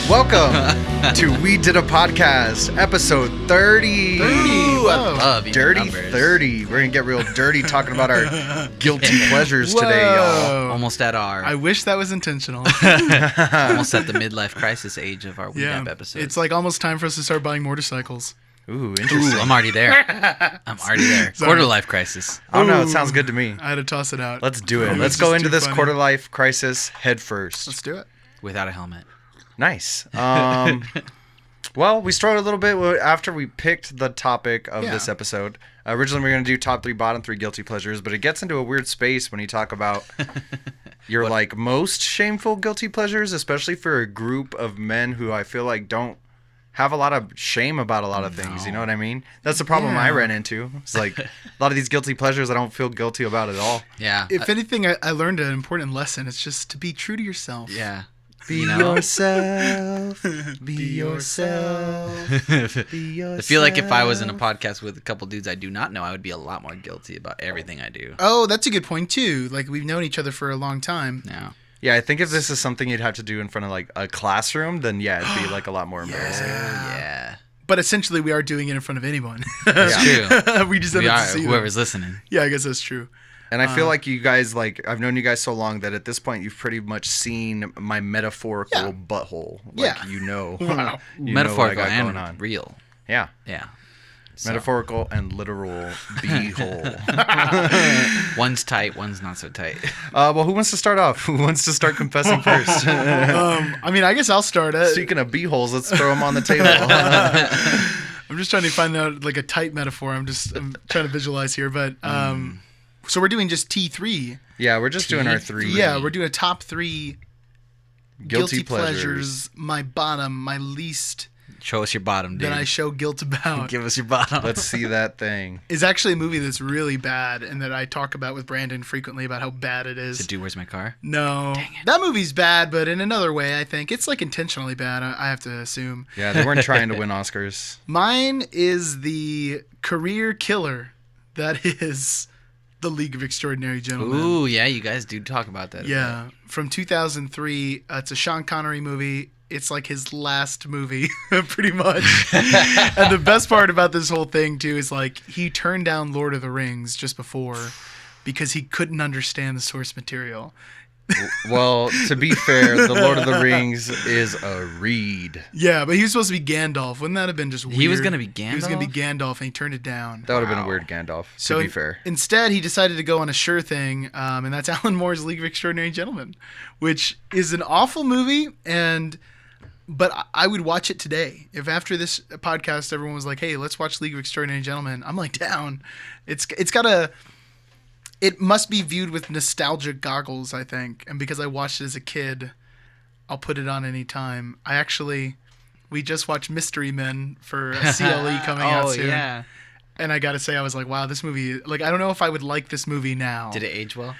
Welcome to We Did a Podcast, episode 30. 30. Ooh, I love dirty numbers. 30. We're going to get real dirty talking about our guilty pleasures today, y'all. Almost at our... I wish that was intentional. almost at the midlife crisis age of our WeDAP episode. It's like almost time for us to start buying motorcycles. Ooh, interesting. Ooh, I'm already there. Quarter life crisis. I don't know. It sounds good to me. I had to toss it out. Let's do it. It was Let's go just into too this funny. quarter life crisis head first. Let's do it. Without a helmet. Nice. Well, we started a little bit after we picked the topic of this episode. Originally, we were going to do top 3, bottom 3 guilty pleasures, but it gets into a weird space when you talk about your like most shameful guilty pleasures, especially for a group of men who I feel like don't have a lot of shame about a lot of things. You know what I mean? That's the problem I ran into. It's like a lot of these guilty pleasures I don't feel guilty about at all. Yeah. If anything, I learned an important lesson. It's just to be true to yourself. Yeah. Be yourself. Be yourself. Be yourself. I feel like if I was in a podcast with a couple dudes I do not know, I would be a lot more guilty about everything I do. Oh, that's a good point, too. Like, we've known each other for a long time. Yeah. Yeah, I think if this is something you'd have to do in front of like a classroom, then it'd be like a lot more embarrassing. Yeah. But essentially, we are doing it in front of anyone. It's true. We just have to see whoever's them. listening. Yeah, I guess that's true. And I feel like you guys, like, I've known you guys so long that at this point you've pretty much seen my methorical butthole. Like, you know. Wow. You Metaphorical know what I got and going on. real. Yeah. Yeah. So, Metaphorical and literal beehole. one's tight, one's not so tight. Well, who wants to start off? Who wants to start confessing first? I mean, I guess I'll start. Speaking of beeholes, let's throw them on the table. I'm just trying to find out like a tight metaphor. I'm trying to visualize here, but so we're doing just T3. Yeah, we're just doing our 3. Yeah, we're doing a top 3 guilty pleasures. My bottom, my least Show us your bottom, dude. that I show guilt about. Give us your bottom. Let's see that thing. Is actually a movie that's really bad and that I talk about with Brandon frequently about how bad it is. To do Where's My Car? No, that movie's bad, but in another way, I think it's like intentionally bad. I have to assume. Yeah, they weren't trying to win Oscars. Mine is the career killer that is The League of Extraordinary Gentlemen. Ooh, yeah, you guys do talk about that. Yeah, from 2003. It's a Sean Connery movie. It's like his last movie, pretty much. And the best part about this whole thing, too, is like he turned down Lord of the Rings just before because he couldn't understand the source material. Well, to be fair, The Lord of the Rings is a read. Yeah, but he was supposed to be Gandalf. Wouldn't that have been just weird? He was going to be Gandalf? He was going to be Gandalf, and he turned it down. That would have been a weird Gandalf, to be fair. Instead, he decided to go on a sure thing, and that's Alan Moore's League of Extraordinary Gentlemen, which is an awful movie, but I would watch it today. If after this podcast, everyone was like, hey, let's watch League of Extraordinary Gentlemen, I'm like, down. It must be viewed with nostalgic goggles, I think. And because I watched it as a kid, I'll put it on any time. We just watched Mystery Men for a CLE coming out soon. Yeah. And I got to say, I was like, wow, this movie, like, I don't know if I would like this movie now. Did it age well?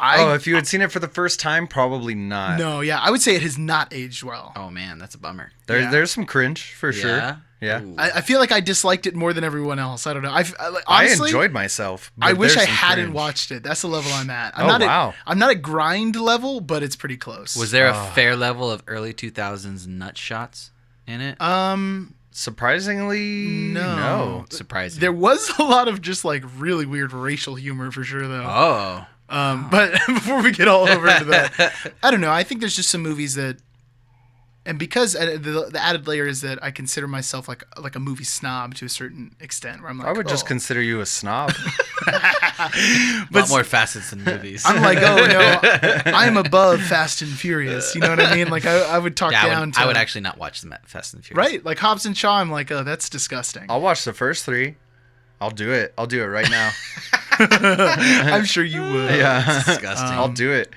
If you had seen it for the first time, probably not. No, yeah. I would say it has not aged well. Oh, man, that's a bummer. There's some cringe, for sure. Yeah. Ooh. I feel like I disliked it more than everyone else. I don't know. Honestly, I enjoyed myself. But I wish I there's some hadn't cringe. watched it. That's the level I'm at. Wow. I'm not at grind level, but it's pretty close. Was there a fair level of early 2000s nut shots in it? Surprisingly, no. Surprising. There was a lot of just like really weird racial humor for sure, though. Oh. But before we get all over into that, I don't know. I think there's just some movies that, and because the added layer is that I consider myself like a movie snob to a certain extent, where I'm like, I would just consider you a snob. A lot more facets than movies. I'm like, oh no, I'm above Fast and Furious. You know what I mean? Like I would talk down to. I would actually not watch the Fast and the Furious. Right, like Hobbs and Shaw. I'm like, oh, that's disgusting. I'll watch the first 3. I'll do it. I'll do it right now. I'm sure you would. Yeah. It's disgusting. I'll do it.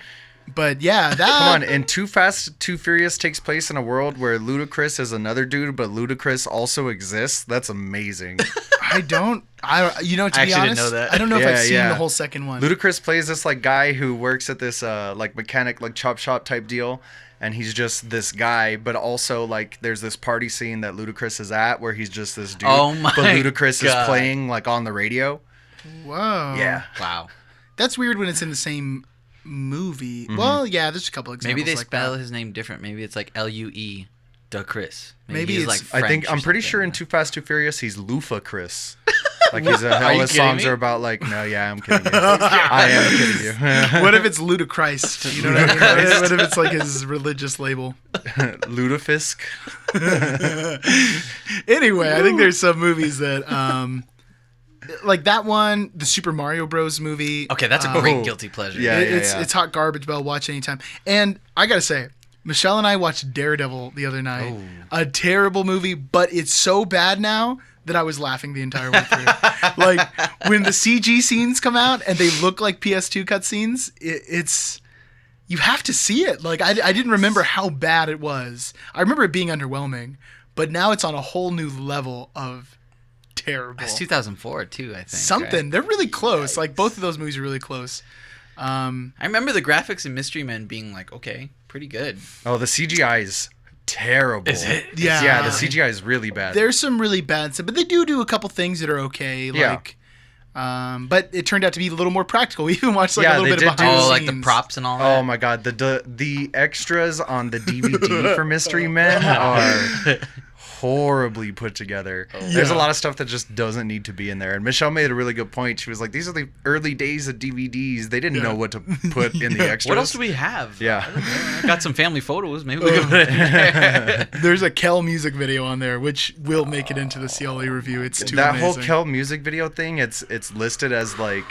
But yeah, that. Come on, and Too Fast, Too Furious takes place in a world where Ludacris is another dude, but Ludacris also exists. That's amazing. To be honest, didn't know that. I don't know if I've seen Yeah. the whole second one. Ludacris plays this like guy who works at this like mechanic, like chop shop type deal, and he's just this guy, but also like there's this party scene that Ludacris is at where he's just this dude. Oh my But Ludacris God. is playing like on the radio. Whoa. Yeah. Wow. That's weird when it's in the same movie. Mm-hmm. Well, yeah, there's a couple examples. Maybe they like spell that. his name different. Maybe it's like Lue. Duh Chris. Maybe he's it's- like French I'm or pretty sure in something. Too Fast, Too Furious, he's Lufa Chris. Like all you his kidding songs me? are about like, no, yeah, I'm kidding you. I am kidding you. What if it's Ludachrist? You know what I mean? What if it's like his religious label? Ludafisk. Anyway, I think there's some movies that, like that one, the Super Mario Bros. Movie. Okay, that's a great guilty pleasure. Yeah. It's hot garbage, but I'll watch anytime. And I gotta say, Michelle and I watched Daredevil the other night. Oh. A terrible movie, but it's so bad now that I was laughing the entire way through. Like when the CG scenes come out and they look like PS2 cutscenes, it's you have to see it. Like I didn't remember how bad it was. I remember it being underwhelming, but now it's on a whole new level of terrible. That's 2004 too, I think. Something. Right? They're really close. Like both of those movies are really close. I remember the graphics in Mystery Men being like, okay, pretty good. Oh, the CGI is terrible. Is it? Yeah. Yeah, the CGI is really bad. There's some really bad stuff, but they do a couple things that are okay. Like, but it turned out to be a little more practical. We even watched like Yeah, a little they bit of did behind Oh, the like the scenes. props and all that. Oh my god, the extras on the DVD for Mystery Men are horribly put together. There's a lot of stuff that just doesn't need to be in there. And Michelle made a really good point. She was like, these are the early days of DVDs. They didn't know what to put in the extras. What else do we have? Yeah. I got some family photos. Maybe we can put it in there. There's a Kel music video on there, which will make it into the CLE review. It's too that amazing. whole Kel music video thing, it's listed as like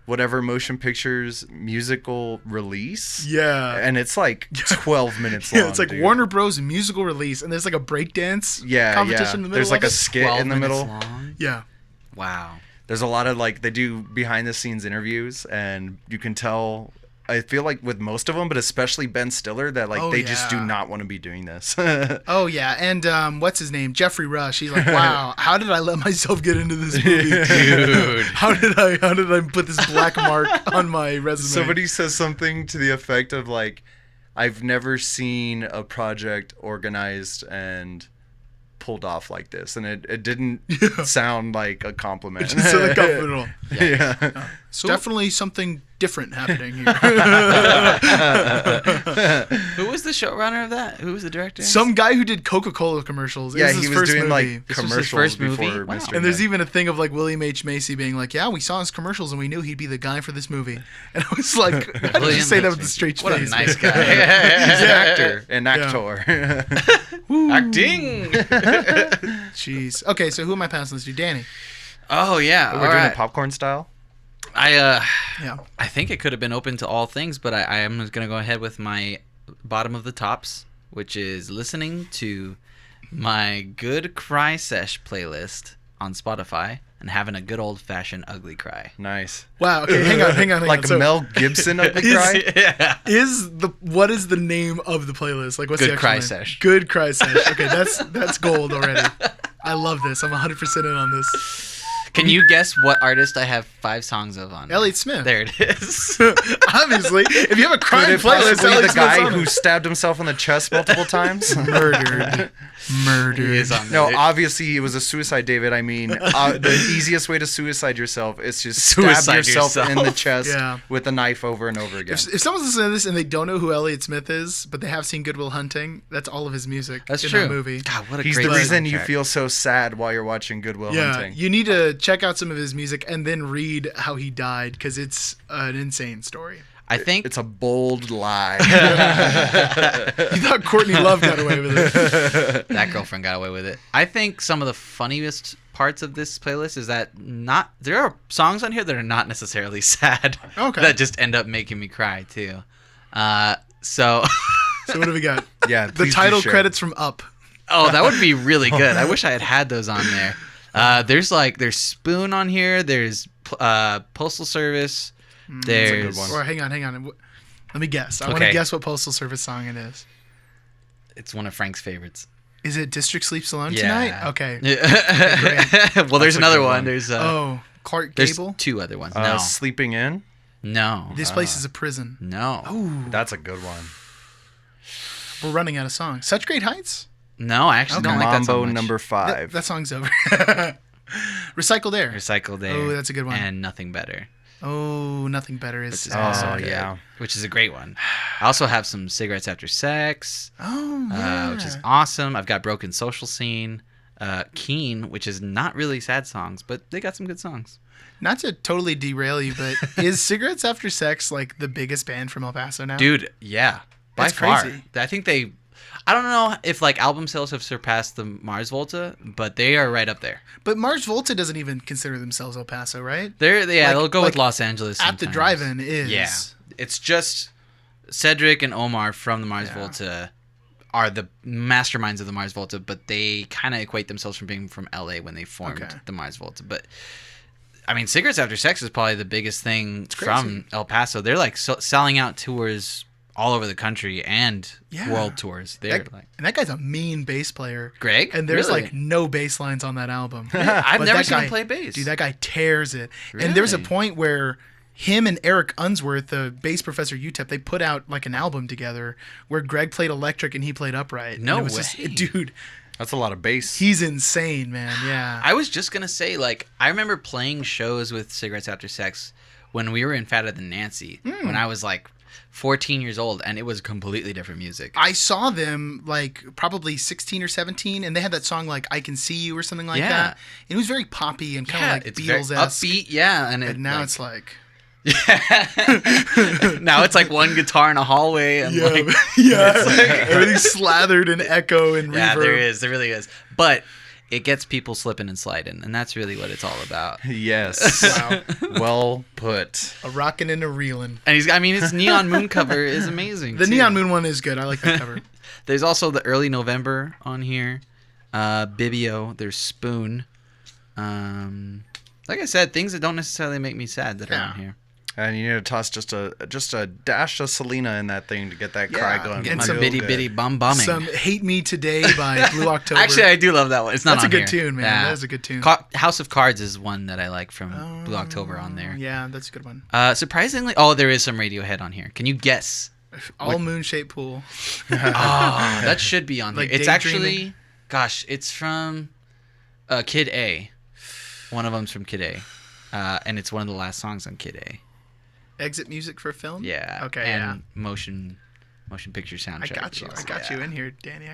whatever motion pictures musical release. Yeah. And it's like 12 minutes long. Yeah, it's like dude. Warner Bros. Musical release, and there's like a breakdance competition in the middle There's like of a it. skit 12 in the minutes middle. long? Yeah. Wow. There's a lot of like they do behind the scenes interviews, and you can tell. I feel like with most of them, but especially Ben Stiller, that like they just do yeah. not want to be doing this. Oh yeah, and what's his name? Jeffrey Rush. He's like, wow, how did I let myself get into this movie, Dude. How did I put this black mark on my resume? Somebody says something to the effect of like, I've never seen a project organized and pulled off like this, and it didn't sound like a compliment. It just sounded comfortable. Yeah. It's definitely something different happening here. Who was the showrunner of that? Who was the director? Some guy who did Coca-Cola commercials. It Yeah, was he his was first doing movie. like This was his commercials first movie? before Wow. Mystery And there's Men. even a thing of like William H. Macy being like, yeah, we saw his commercials and we knew he'd be the guy for this movie. And I was like, how did you William say that H. with a Macy. straight What face? a nice man? guy. He's an actor and actor. Acting. Jeez. Okay, so who am I passing this to? Danny. Oh yeah. We're all doing right. it popcorn style. Yeah. I think it could have been open to all things, but I am just gonna go ahead with my bottom of the tops, which is listening to my Good Cry Sesh playlist on Spotify and having a good old fashioned ugly cry. Oh, Nice. Wow. Okay, hang on. Like So Mel Gibson of the cry. Yeah. what is the name of the playlist? Like what's Good the actual Cry name? Sesh. Good Cry Sesh. Okay, that's gold already. I love this. I'm 100% in on this. Can you guess what artist I have 5 songs of on? Elliott Smith. There it is. Obviously, if you have a Could crime it playlist, possibly Elliott the Smith's guy on who it. stabbed himself in the chest multiple times? Murdered. He is on No, there. obviously it was a suicide, David. I mean, the easiest way to suicide yourself is to Suicide stab yourself in the yourself. chest Yeah. with a knife over and over again. If someone's listening to this and they don't know who Elliott Smith is, but they have seen Good Will Hunting, that's all of his music That's in true. that movie. God, what a He's great the reason you soundtrack. feel so sad while you're watching Good Will Yeah, Hunting. you need to check out some of his music and then read how he died because it's an insane story. I think It's a bold lie. You thought Courtney Love got away with it. that girlfriend got away with it. I think some of the funniest parts of this playlist is that there are songs on here that are not necessarily sad. Okay. That just end up making me cry too. So So what do we got? Yeah, The please do title share. credits from Up. oh, that would be really good. I wish I had those on there. There's Spoon on here. There's Postal Service. There's good one. Or hang on. Let me guess. I want Okay. to guess what Postal Service song it is. It's one of Frank's favorites. Is it District Sleeps Alone Yeah. Tonight? Okay. Well, there's a another good one. one. There's Clark there's Gable? 2 other ones. No, Sleeping In. no, This place is a prison. no, Ooh, That's a good one. we're running out of songs. Such Great Heights? no. I actually don't like that Mambo song much. number 5. That song's over. Recycled Air. Recycled Air. Oh, that's a good one. And Nothing Better. Oh, Nothing Better is Which is also Oh, good, yeah. which is a great one. I also have some Cigarettes After Sex, Oh, yeah. which is awesome. I've got Broken Social Scene, Keen, which is not really sad songs, but they got some good songs. Not to totally derail you, but is Cigarettes After Sex like the biggest band from El Paso now? Dude, yeah. By That's far. crazy. I think I don't know if like album sales have surpassed the Mars Volta, but they are right up there. But Mars Volta doesn't even consider themselves El Paso, right? They'll go with Los Angeles At the sometimes. drive-in is. Yeah. It's just Cedric and Omar from the Mars Volta are the masterminds of the Mars Volta, but they kind of equate themselves from being from LA when they formed the Mars Volta. But I mean, Cigarettes After Sex is probably the biggest thing from El Paso. They're like selling out tours all over the country and world tours. They're And that guy's a mean bass player. Greg? And there's Really? like no bass lines on that album. I've But never that seen guy- him play bass. Dude, that guy tears it. And there was a Really? point where him and Eric Unsworth, the bass professor at UTEP, they put out like an album together where Greg played electric and he played upright. No and it was way. Dude, That's a lot of bass. he's insane, man. Yeah. I was just gonna say, like, I remember playing shows with Cigarettes After Sex when we were in Fatter Than Nancy when I was like 14 years old, and it was completely different music. I saw them like probably 16 or 17, and they had that song like "I Can See You" or something like Yeah. that. And it was very poppy and kind of like it's very Beatles-esque. upbeat, yeah. And And now it's like, now it's like one guitar in a hallway, and like, everything's slathered in echo and reverb. yeah, there really is. But it gets people slipping and sliding, and that's really what it's all about. Yes. Wow. Well put. A rockin' and a reelin'. And his Neon Moon cover is amazing. The too. Neon Moon one is good. I like that cover. There's also the Early November on here, Bibio. There's Spoon. Like I said, things that don't necessarily make me sad that are on here. And you need to toss just a dash of Selena in that thing to get that cry going. Get And my some bitty bitty bum bumming. Some "Hate Me Today" by Blue October. Actually, I do love that one. It's not That's on a good here. tune, man. Yeah. That is a good tune. House of Cards is one that I like from Blue October on there. Yeah, that's a good one. Surprisingly, there is some Radiohead on here. Can you guess? All Moon Shaped Pool. That should be on Like here. It's Daydreaming? actually, it's from Kid A. One of them's from Kid A. And it's one of the last songs on Kid A. Exit music for film? Yeah. Okay, and motion picture I soundtrack. got you. as I got well. you in here, Danny.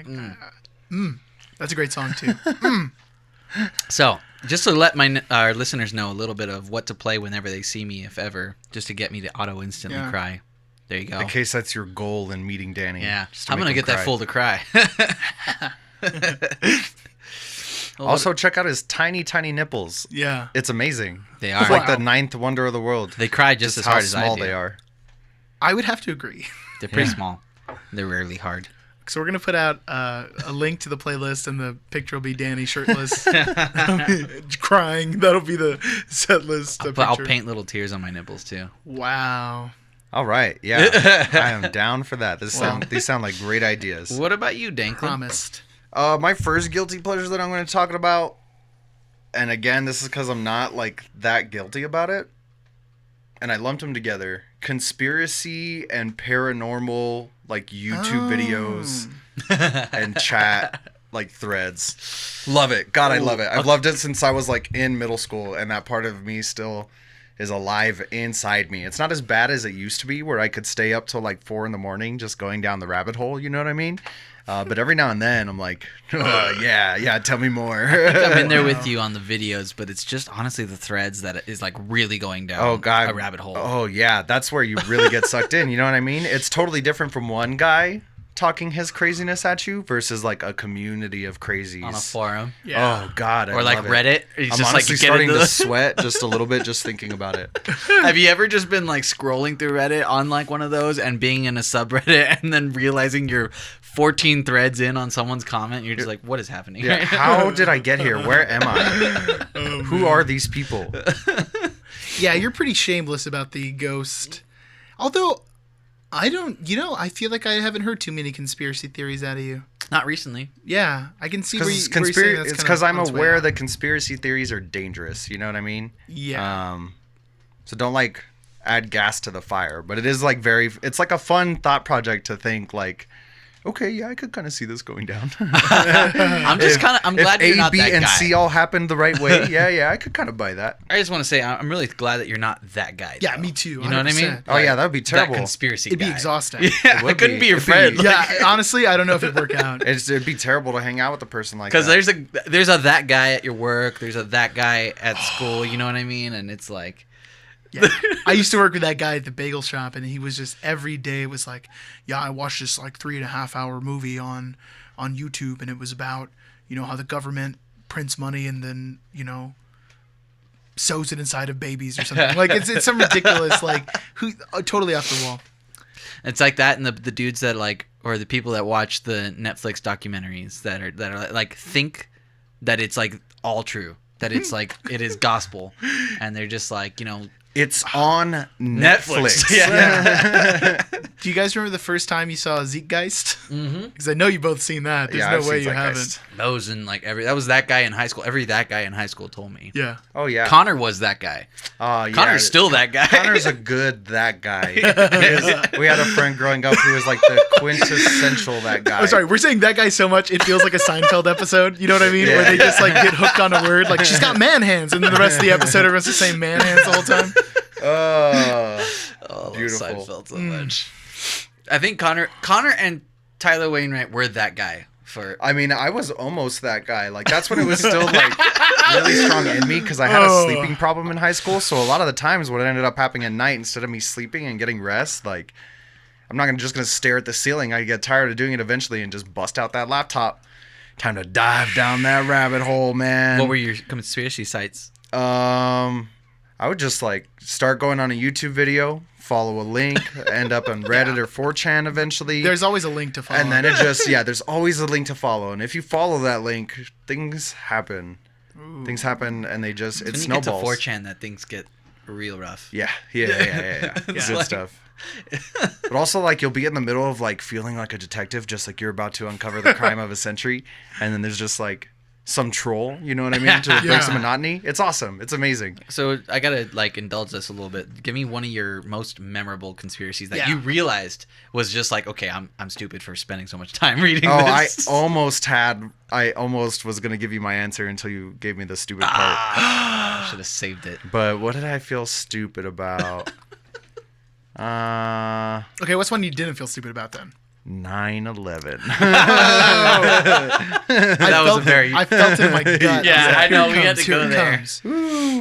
That's a great song, too. So, just to let our listeners know a little bit of what to play whenever they see me, if ever, just to get me to instantly Yeah. cry. There you go. In case that's your goal in meeting Danny. Yeah. just to I'm make going to him get that cry. fool to cry. Also, check out his tiny, tiny nipples. Yeah. It's amazing. They It's are. like Wow. the ninth wonder of the world. They cry just as how hard as small I do. they are. I would have to agree. They're pretty small. They're rarely hard. So we're going to put out a link to the playlist, and the picture will be Danny shirtless, crying. That'll be the set list. But I'll paint little tears on my nipples too. Wow. All right. Yeah. I am down for that. Wow. These sound like great ideas. What about you, Danklin? Promised. My first guilty pleasure that I'm going to talk about, and again, this is because I'm not like that guilty about it, and I lumped them together: conspiracy and paranormal, like YouTube videos and chat like threads. Love it. God, I love it. I've loved it since I was like in middle school, and that part of me still is alive inside me. It's not as bad as it used to be, where I could stay up till like 4 a.m. just going down the rabbit hole. You know what I mean? But every now and then I'm like, yeah, tell me more. I'm in there with you on the videos, but it's just honestly the threads that is like really going down a rabbit hole. Oh yeah, that's where you really get sucked in. You know what I mean? It's totally different from one guy talking his craziness at you versus like a community of crazies On a forum. Yeah. Oh God, I Or like love it. Reddit. It's I'm just honestly like get starting into to the- sweat just a little bit just thinking about it. Have you ever just been like scrolling through Reddit on like one of those and being in a subreddit and then realizing you're 14 threads in on someone's comment? You're just like, what is happening? Yeah, how did I get here? Where am I? Who are these people? Yeah, you're pretty shameless about the ghost. Although, I feel like I haven't heard too many conspiracy theories out of you. Not recently. Yeah, I can see where Because you're saying that's it's kinda because I'm on its way aware out. that conspiracy theories are dangerous. You know what I mean? Yeah. So don't like add gas to the fire. But it is like it's like a fun thought project to think like, Okay, yeah, I could kind of see this going down. I'm glad you're not that guy. If A, B, and C all happened the right way, yeah, I could kind of buy that. I just want to say I'm really glad that you're not that guy. Yeah, though. me too. You know what I mean? 100%. Oh yeah, that would be terrible. That conspiracy It'd guy. be exhausting. Yeah, It would I couldn't be your It'd be- friend. Yeah, honestly, I don't know if it'd work out. It'd be terrible to hang out with a person like that. Because there's a that guy at your work. There's a that guy at school. You know what I mean? And it's like. Yeah. I used to work with that guy at the bagel shop, and he was just every day was like, yeah, I watched this like 3.5 hour movie on YouTube, and it was about, you know, how the government prints money and then, you know, sews it inside of babies or something. Like it's some ridiculous, like totally off the wall. It's like that, and the dudes that like, or the people that watch the Netflix documentaries that are like think that it's like all true, that it's like it is gospel, and they're just like, you know. It's on Netflix. Yeah. Do you guys remember the first time you saw Zeitgeist? Mm-hmm. Because I know you both seen that. There's I've no way seen you Zeitgeist. haven't. Those and like that was that guy in high school. Every that guy in high school told me. Yeah. Oh yeah. Connor was that guy. Yeah. Connor's still that guy. Connor's a good that guy. We had a friend growing up who was like the quintessential that guy. Oh, sorry. We're saying that guy so much it feels like a Seinfeld episode. You know what I mean? Yeah. Where they just like get hooked on a word. Like she's got man hands, and then the rest of the episode everyone's just saying man hands the whole time. Oh, beautiful. Seinfeld so much. I think Connor and Tyler Wainwright were that guy for. I mean, I was almost that guy. Like that's when it was still like really strong in me because I had a sleeping problem in high school. So a lot of the times what ended up happening at night, instead of me sleeping and getting rest, like I'm not just gonna stare at the ceiling. I get tired of doing it eventually and just bust out that laptop. Time to dive down that rabbit hole, man. What were your conspiracy sites? I would just like start going on a YouTube video, follow a link, end up on Reddit or 4chan eventually. There's always a link to follow. And then it just, there's always a link to follow. And if you follow that link, things happen. Ooh. Things happen and they just, it When you snowballs. get to 4chan, that things get real rough. Yeah. It's Good like- stuff. But also like you'll be in the middle of like feeling like a detective, just like you're about to uncover the crime of a century. And then there's just like some troll, you know what I mean? To break some monotony. It's awesome. It's amazing. So I gotta like indulge this a little bit. Give me one of your most memorable conspiracies that Yeah. you realized was just like, okay, I'm stupid for spending so much time reading Oh, this. I almost was going to give you my answer until you gave me the stupid part. I should have saved it. But what did I feel stupid about? Okay, what's one you didn't feel stupid about then? 9/11. I felt it in my gut. Yeah, I know, we Here had to here go it there. comes.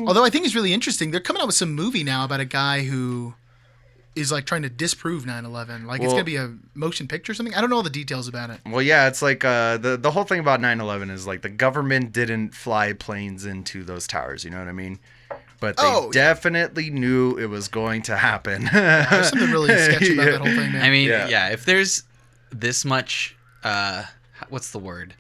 Although I think it's really interesting. They're coming out with some movie now about a guy who is like trying to disprove 9/11. Like it's Well- gonna be a motion picture or something. I don't know all the details about it. Well, yeah, it's like the whole thing about 9/11 is like the government didn't fly planes into those towers. You know what I mean? But they definitely knew it was going to happen. There's something really sketchy about that whole thing, man. I mean, Yeah. yeah, if there's this much, what's the word?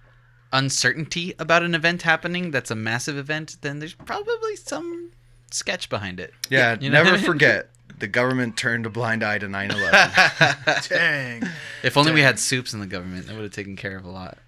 Uncertainty about an event happening that's a massive event, then there's probably some sketch behind it. Yeah, You know what never I mean? forget. The government turned a blind eye to 9/11. Dang. If only we had soups in the government, that would have taken care of a lot.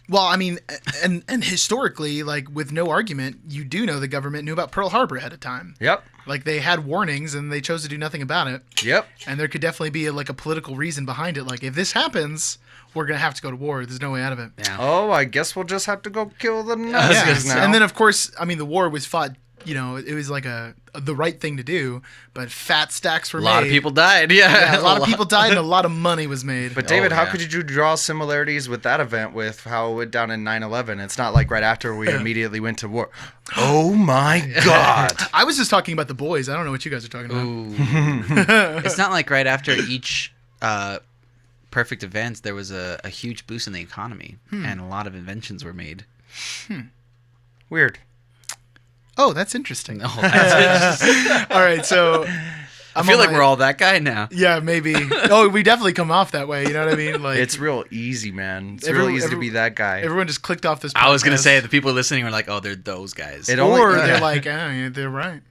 Well, I mean, and historically, like with no argument, you do know the government knew about Pearl Harbor ahead of time. Yep. Like they had warnings and they chose to do nothing about it. Yep. And there could definitely be a political reason behind it. Like if this happens, we're gonna have to go to war. There's no way out of it. Yeah. Oh, I guess we'll just have to go kill the Nazis now. And then of course, I mean, the war was fought. You know, it was like the right thing to do, but fat stacks were A made. lot of people died. Yeah, A lot of people died and a lot of money was made. But David, Oh, how yeah. could you draw similarities with that event with how it went down in 9/11? It's not like right after we immediately went to war. Oh my God. I was just talking about The Boys. I don't know what you guys are talking about. Ooh. It's not like right after each perfect event, there was a huge boost in the economy, and a lot of inventions were made. Weird. Oh, that's interesting. No, that's it. All right, so I feel like we're all that guy now. Yeah, maybe. Oh, we definitely come off that way. You know what I mean? Like It's real easy, man. It's Everyone- real easy to be that guy. everyone just clicked off this. I was gonna podcast. say the people listening were like, "Oh, they're those guys." It or only- they're like, yeah, they're right.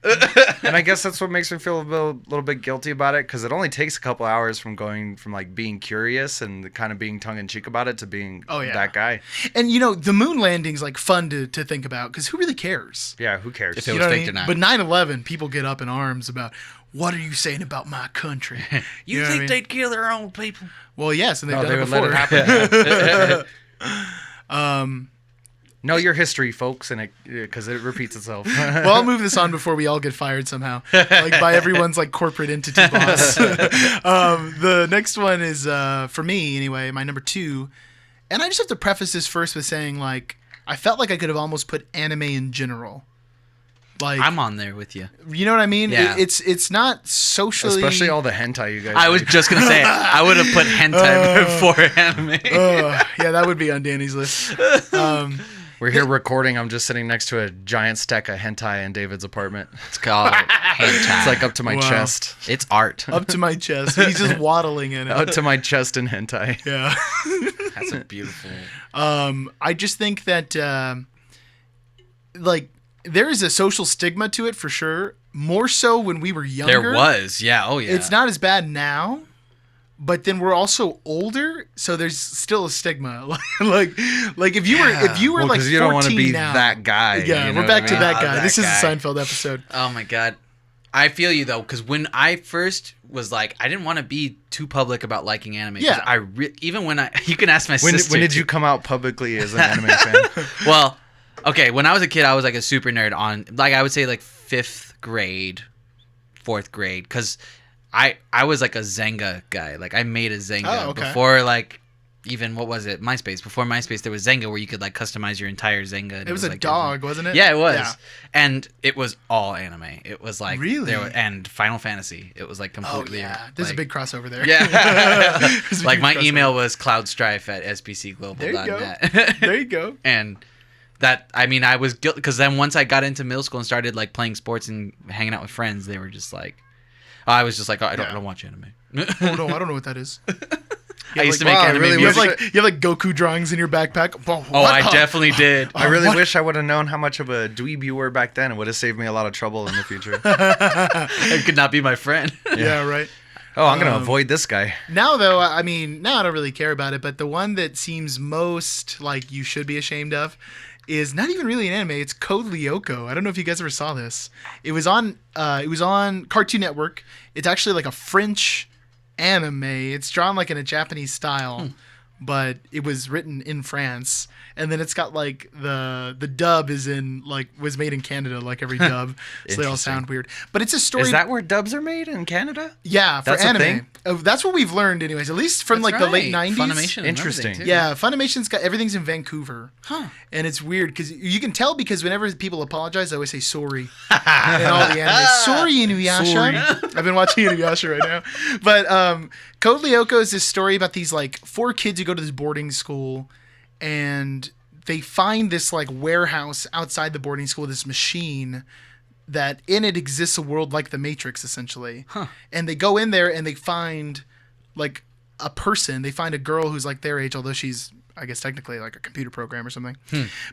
And I guess that's what makes me feel a little bit guilty about it, because it only takes a couple hours from going from like being curious and kind of being tongue in cheek about it to being that guy. And you know, the moon landing's like fun to think about because who really cares? Yeah, who cares? If it You was know what I faked or mean? not. But 9/11, people get up in arms about what are you saying about my country? You know think what I mean? they'd kill their own people? Well, yes, and they've No, done they it would before. let it Um, Know your history, folks, and because it repeats itself. well, I'll move this on before we all get fired somehow, like by everyone's like corporate entity boss. The next one is for me anyway, my number 2, and I just have to preface this first with saying like I felt like I could have almost put anime in general. Like I'm on there with you. you know what I mean? Yeah. It's not socially. Especially all the hentai you guys. I was like. just gonna say I would have put hentai before anime. Yeah, that would be on Danny's list. We're here recording. I'm just sitting next to a giant stack of hentai in David's apartment. It's called hentai. It's like up to my Wow. chest. It's art. Up to my chest. He's just waddling in it. Up to my chest in hentai. Yeah. That's a beautiful. I just think that like there is a social stigma to it for sure. More so when we were younger. There was, yeah. Oh yeah. It's not as bad now, but then we're also older, so there's still a stigma. like if you were Well, like 'cause you don't want to 14 be now. that guy. Yeah, you know we're back what to I mean? that guy. that This is guy. a Seinfeld episode. Oh my god. I feel you though, because when I first was like, I didn't want to be too public about liking anime. 'Cause Yeah. even when you can ask my When sister. did you come out publicly as an anime fan? Well, okay, when I was a kid, I was like a super nerd on, like I would say like 5th grade, 4th grade, because I was like a Zynga guy. Like I made a Zynga before like even what was it? MySpace. Before MySpace, there was Zynga where you could like customize your entire Zynga. And It was a like, dog, wasn't it? Yeah, it was. Yeah. And it was all anime. It was like Really? and Final Fantasy. It was like Oh completely. yeah, there's like, a big crossover there. Yeah. There's a Like huge my crossover. email was cloudstrife@spcglobal.net. There you go. There you go. And that, I mean, I was guilty because then once I got into middle school and started like playing sports and hanging out with friends, they were just like, I was just like, oh, I don't watch anime. Oh no, I don't know what that is. I used to make wow, I anime really You have music. like Goku drawings in your backpack. Oh, I definitely did. I really what? wish I would have known how much of a dweeb you were back then. It would have saved me a lot of trouble in the future. It could not be my friend. Yeah, right. Oh, I'm gonna avoid this guy. Now though, I mean, now I don't really care about it, but the one that seems most like you should be ashamed of is not even really an anime. It's Code Lyoko. I don't know if you guys ever saw this. It was on Cartoon Network. It's actually like a French anime. It's drawn like in a Japanese style, but it was written in France. And then it's got like the dub is in like was made in Canada, like every dub, so they all sound weird. But it's a story. Is that where dubs are made in Canada? Yeah, for That's a anime. thing? That's what we've learned, anyways. At least from like the late '90s. Funimation and Interesting. everything, too. Yeah, Funimation's got everything's in Vancouver. Huh. And it's weird because you can tell because whenever people apologize, they always say sorry. And all the anime. Sorry, Inuyasha. I've been watching Inuyasha right now. But Code Lyoko is this story about these like 4 kids who go to this boarding school and they find this like warehouse outside the boarding school, this machine that in it exists a world like the Matrix, essentially. Huh. And they go in there and they find like a person. They find a girl who's like their age, although she's, I guess, technically like a computer program or something.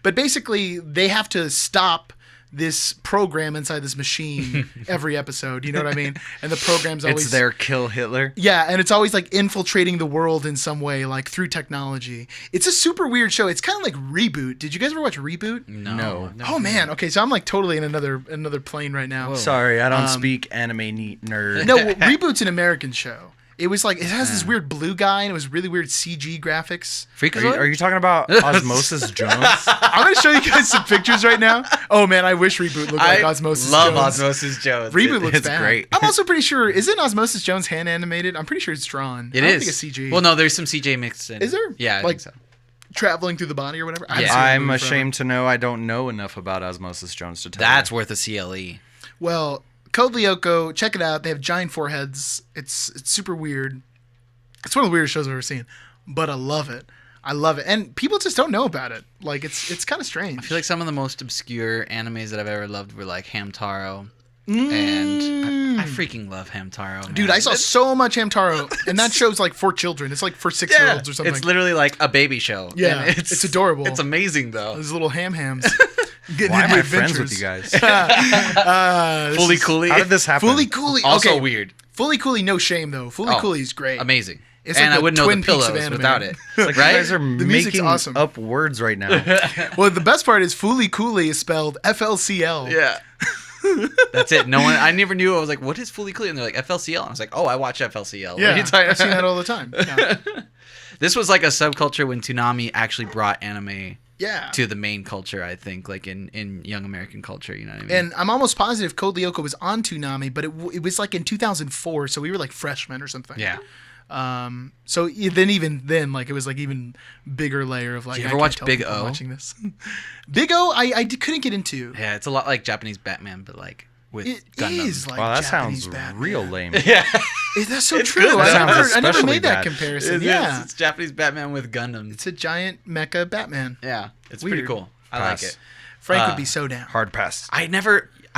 But basically, they have to stop this program inside this machine every episode. You know what I mean? And the program's always It's their kill Hitler. yeah, and it's always like infiltrating the world in some way, like through technology. It's a super weird show. It's kind of like Reboot. Did you guys ever watch Reboot? No. Oh man, okay, so I'm like totally in another plane right now. Sorry, I don't speak anime neat nerd. No, well, Reboot's an American show. It was like it has this weird blue guy and it was really weird CG graphics. Freakazoid? Are you talking about Osmosis Jones? I'm gonna show you guys some pictures right now. Oh man, I wish Reboot looked like Osmosis love Jones. Osmosis Jones. Reboot looks It's bad. great. I'm also pretty sure isn't Osmosis Jones hand animated? I'm pretty sure it's drawn. It I don't is. think it's CG. Well, no, there's some CJ mixed in. Is there? Yeah, I Like, think so. traveling through the body or whatever. I haven't Yeah. seen that I'm movie forever. ashamed to know I don't know enough about Osmosis Jones to tell That's you. worth a CLE. Well, Code Lyoko, check it out. They have giant foreheads. It's super weird. It's one of the weirdest shows I've ever seen, but I love it. I love it, and people just don't know about it. Like it's kind of strange. I feel like some of the most obscure animes that I've ever loved were like Hamtaro. And I freaking love Hamtaro. Man. Dude, I saw so much Hamtaro, and that show's like for children. It's like for 6-year-olds or something. It's literally like a baby show. Yeah, And it's adorable. It's amazing though. Those little hams. Getting Why am into I friends with adventures. you guys? Fully Cooley. How did this happen? Fully Cooley. Also okay. weird. Fully Cooley, no shame though. Fully Oh, Cooley's great. Amazing. It's and like I the wouldn't know Twin the Peaks of pillows anime. without it. It's like right? you guys are music's making awesome. up words right now. Well, the best part is Fully Cooley is spelled FLCL. Yeah. That's it. No one. I never knew. I was like, what is fully clear? And they're like FLCL. And I was like, oh, I watch FLCL. Yeah, I've seen that all the time. Yeah. This was like a subculture when Toonami actually brought anime Yeah. to the main culture, I think, like in young American culture, you know what I mean? And I'm almost positive Code Lyoko was on Toonami, but it was like in 2004, so we were like freshmen or something. Yeah. So even then, like it was like even bigger layer of like. Did you ever watch Big O? Watching this. Big O, I couldn't get into. Yeah, it's a lot like Japanese Batman, but like with Gundam. Is like Wow, that Japanese sounds Batman. real lame. Yeah. That's so It's true. good. That I never especially made that bad. comparison. It's Japanese Batman with Gundam. It's a giant mecha Batman. Yeah, it's Weird. pretty cool. I Pass. like it. Frank would be so down. Hard pass. I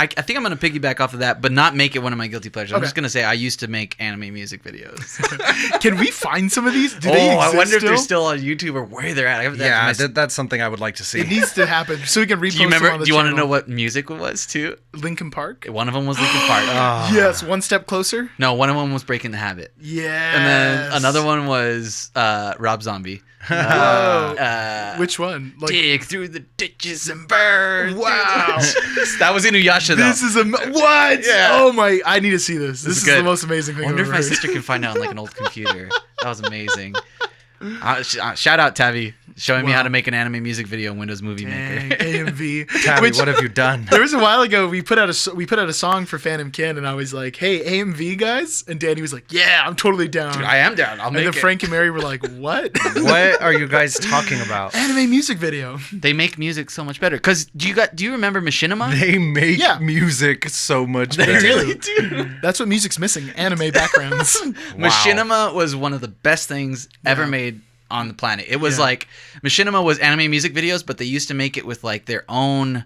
think I'm going to piggyback off of that, but not make it one of my guilty pleasures. I'm Okay. just going to say I used to make anime music videos. Can we find some of these? Do they exist I wonder if they're still? still on YouTube or where they're at. I have Yeah, my- that's something I would like to see. It needs to happen so we can repost do you remember? them on the Do you want to channel. know what music it was too? Linkin Park? One of them was Linkin Park. Yes, One Step Closer. No, one of them was Breaking the Habit, Yeah. and then another one was Rob Zombie. Whoa. Which one? Like, Dig through the ditches and burn. Wow. That was Inuyasha though. this is what? Yeah. Oh my! I need to see this. This is good. the most amazing I thing wonder I've if ever my heard. sister can find it on like an old computer. That was amazing. Shout out Tavi, showing me Wow. how to make an anime music video in Windows Movie Dang, Maker. AMV. Tabby, Which- what have you done? There was a while ago we put out a song for Phantom Kin, and I was like, "Hey, AMV guys," and Danny was like, "Yeah, I'm totally down." Dude, I am down. I'll and make then it. Frank and Mary were like, "What?" What are you guys talking about? Anime music video. They make music so much better. Cause do you remember Machinima? They make Yeah. music so much They better. really do. That's what music's missing: anime backgrounds. Wow. Machinima was one of the best things ever made on the planet. It was like Machinima was anime music videos, but they used to make it with like their own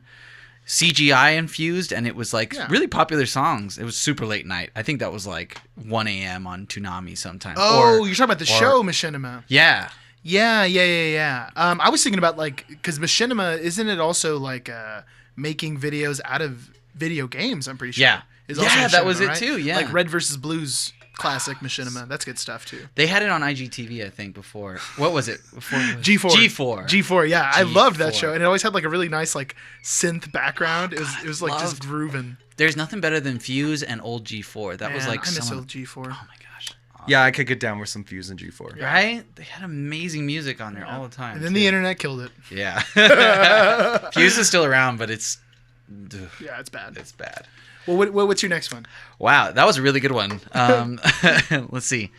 CGI infused, and it was like really popular songs. It was super late night. I think that was like 1 a.m. on Toonami sometimes. Oh, you're talking about the show Machinima. Yeah. Yeah. I was thinking about like because Machinima isn't it also like making videos out of video games? I'm pretty sure. Yeah. Is also Yeah, that Machinima, was it right? too, yeah. Like Red versus Blues classic Machinima. That's good stuff too. They had it on IGTV, I think, before. What was it? Before G4. G4. Yeah, I loved that G4. show, and it always had like a really nice like synth background. It was like just loved- grooving. There's nothing better than Fuse and old G4. That was Man, like I miss some old G4. Oh my gosh. Yeah, I could get down with some Fuse and G4. Right? They had amazing music on there all the time. And then too. the internet killed it. Yeah. Fuse is still around, but it's Yeah, it's bad. it's bad. Well, what's your next one? Wow, that was a really good one. Let's see.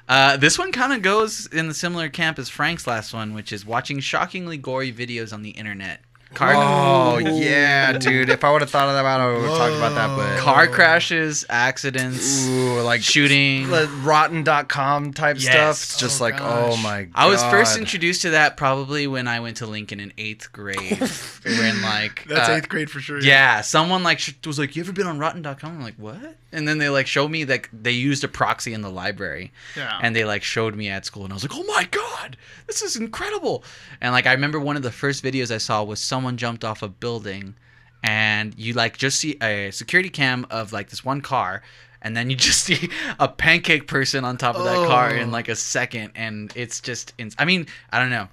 This one kind of goes in the similar camp as Frank's last one, which is watching shockingly gory videos on the internet. Oh, yeah, dude. If I would have thought of that, I would have talked about that, but... Car crashes, accidents, Ooh, like shooting. rotten.com type Yes. stuff. It's just Oh, like, gosh. oh my god. I was first introduced to that probably when I went to Lincoln in 8th grade. When like That's 8th grade for sure. Yeah, someone like was like, "You ever been on Rotten.com?" I'm like, "What?" And then they like showed me that they used a proxy in the library, Yeah. and they like showed me at school, and I was like, "Oh my god, this is incredible!" And like I remember one of the first videos I saw was someone jumped off a building, and you like just see a security cam of like this one car. And then you just see a pancake person on top of that car in like a second, and it's just I mean, I don't know.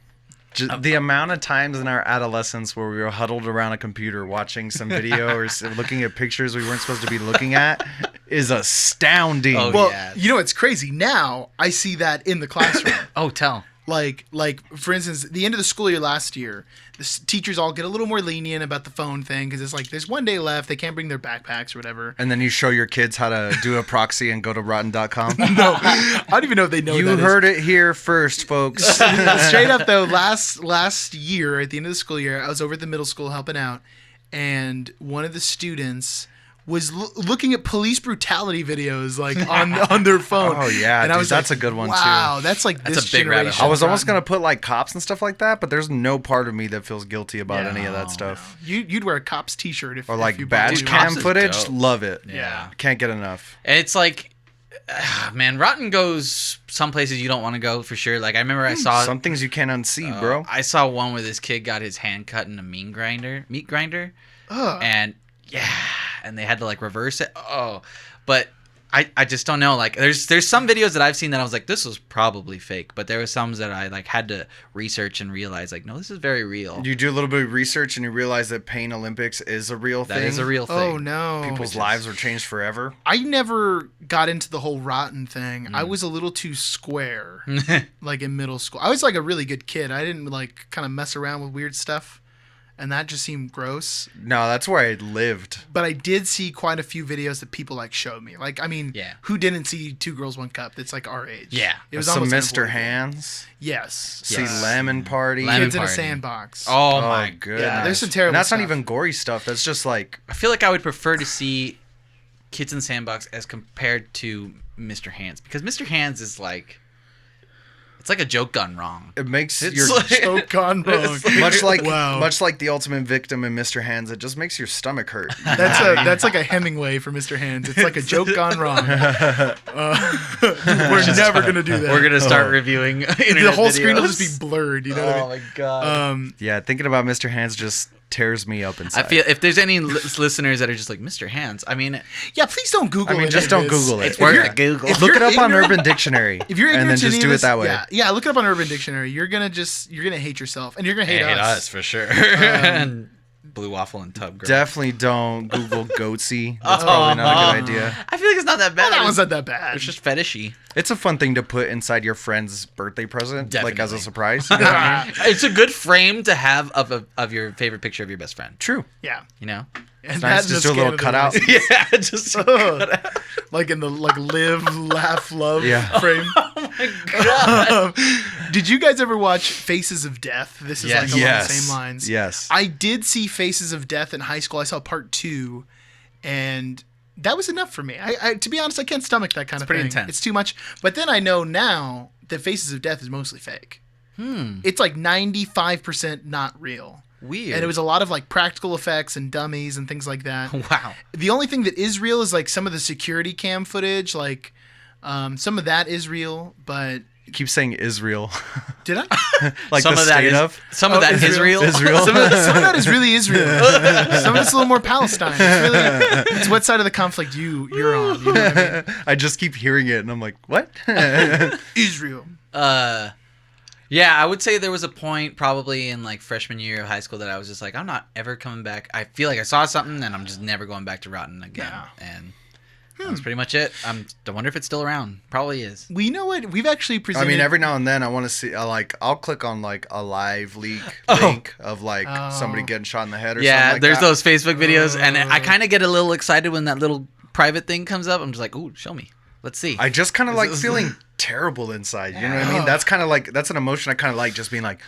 Just the amount of times in our adolescence where we were huddled around a computer watching some video or looking at pictures we weren't supposed to be looking at is astounding. Oh, Well, yeah. you know what's crazy? Now I see that in the classroom. Oh, tell. like for instance, the end of the school year last year, teachers all get a little more lenient about the phone thing because it's like there's one day left, they can't bring their backpacks or whatever. And then you show your kids how to do a proxy and go to rotten.com. No, I don't even know if they know. You what that heard it here first, folks. Straight up though, last year at the end of the school year, I was over at the middle school helping out, and one of the students was looking at police brutality videos like on their phone. Oh, yeah, and I dude, was that's like, a good one, too. Wow, that's like That's this a big rabbit generation. hole. I was almost rotten. going to put like cops and stuff like that, but there's no part of me that feels guilty about any of that stuff. You'd wear a cop's t-shirt if Or if like you badge bought Cops cam is footage. dope. Love it. Yeah. Can't get enough. It's like, man, Rotten goes some places you don't want to go for sure. Like I remember I saw Some things you can't unsee, bro. I saw one where this kid got his hand cut in a meat grinder, Ugh. and yeah, and they had to like reverse it. Oh, but I just don't know. Like, there's some videos that I've seen that I was like, this was probably fake, but there were some that I like had to research and realize like, no, this is very real. You do a little bit of research and you realize that Pain Olympics is a real thing. That is a real thing. Oh no, People's lives were changed forever. I never got into the whole rotten thing. I was a little too square, like in middle school. I was like a really good kid. I didn't like kind of mess around with weird stuff, and that just seemed gross. No, that's where I lived. But I did see quite a few videos that people like showed me. Like, I mean, who didn't see Two Girls, One Cup? That's like our age. Yeah. It was some almost Mr. Hands. Yes. See Lemon Party. Kids in a Sandbox. Oh my goodness. Yeah, there's some terrible And that's stuff. not even gory stuff. That's just like... I feel like I would prefer to see Kids in the Sandbox as compared to Mr. Hands, because Mr. Hands is like... It's like a joke gone wrong. It makes It's your... like- Joke gone wrong. much like Wow. much like the ultimate victim in Mr. Hands, it just makes your stomach hurt. That's like a Hemingway for Mr. Hands. It's like a joke gone wrong. We're never gonna do that. We're gonna start reviewing internet The whole screen will videos. just be blurred. You know what I mean? my god. Yeah, thinking about Mr. Hands just tears me up inside. I feel if there's any listeners that are just like Mr. Hands, I mean, Yeah, please don't Google it. I mean, just don't Google it. it's worth a Google. if Look you're it up on ignorant- Urban Dictionary. If you're and ignorant then to just any do of it this, that way. Yeah, look it up on Urban Dictionary. You're gonna hate yourself, and you're gonna hate us. for sure. And Blue Waffle and Tub Girl. Definitely don't Google goatsy. That's probably not a good idea. I feel like it's not that bad. That one's not that bad. It's just fetishy. It's a fun thing to put inside your friend's birthday present, like as a Definitely. surprise. You know what I mean? It's a good frame to have of your favorite picture of your best friend. True. Yeah, You know? and Nice. that Just do a little cutout. Yeah, just like in the live, laugh, love Yeah. frame. God. Did you guys ever watch Faces of Death? This is Yes. like along Yes. the same lines. Yes. I did see Faces of Death in high school. I saw part 2, and that was enough for me. I to be honest, I can't stomach that kind of pretty thing. intense. It's too much. But then I know now that Faces of Death is mostly fake. It's like 95% not real. Weird. And it was a lot of like practical effects and dummies and things like that. Wow. The only thing that is real is like some of the security cam footage. Like some of that is real, but You keep saying Israel. did I? Like Some the of that state is of. some of that is Israel. real. Israel. Some of that is really Israel. Some of it's a little more Palestine. It's what side of the conflict you're on. You know what I mean? I just keep hearing it and I'm like, what? Israel. Yeah, I would say there was a point probably in like freshman year of high school that I was just like, I'm not ever coming back. I feel like I saw something and I'm just never going back to Rotten again. Yeah. And that was pretty much it. I wonder if it's still around. Probably is. Well, you know what? We've actually I presented. mean, every now and then I want to see, I'll click on like a live link of like somebody getting shot in the head or something Yeah, like there's that. those Facebook videos, and I kind of get a little excited when that little private thing comes up. I'm just like, ooh, show me. Let's see. I just kind of like feeling terrible inside. You know what I mean? That's kind of like, that's an emotion I kind of like, just being like,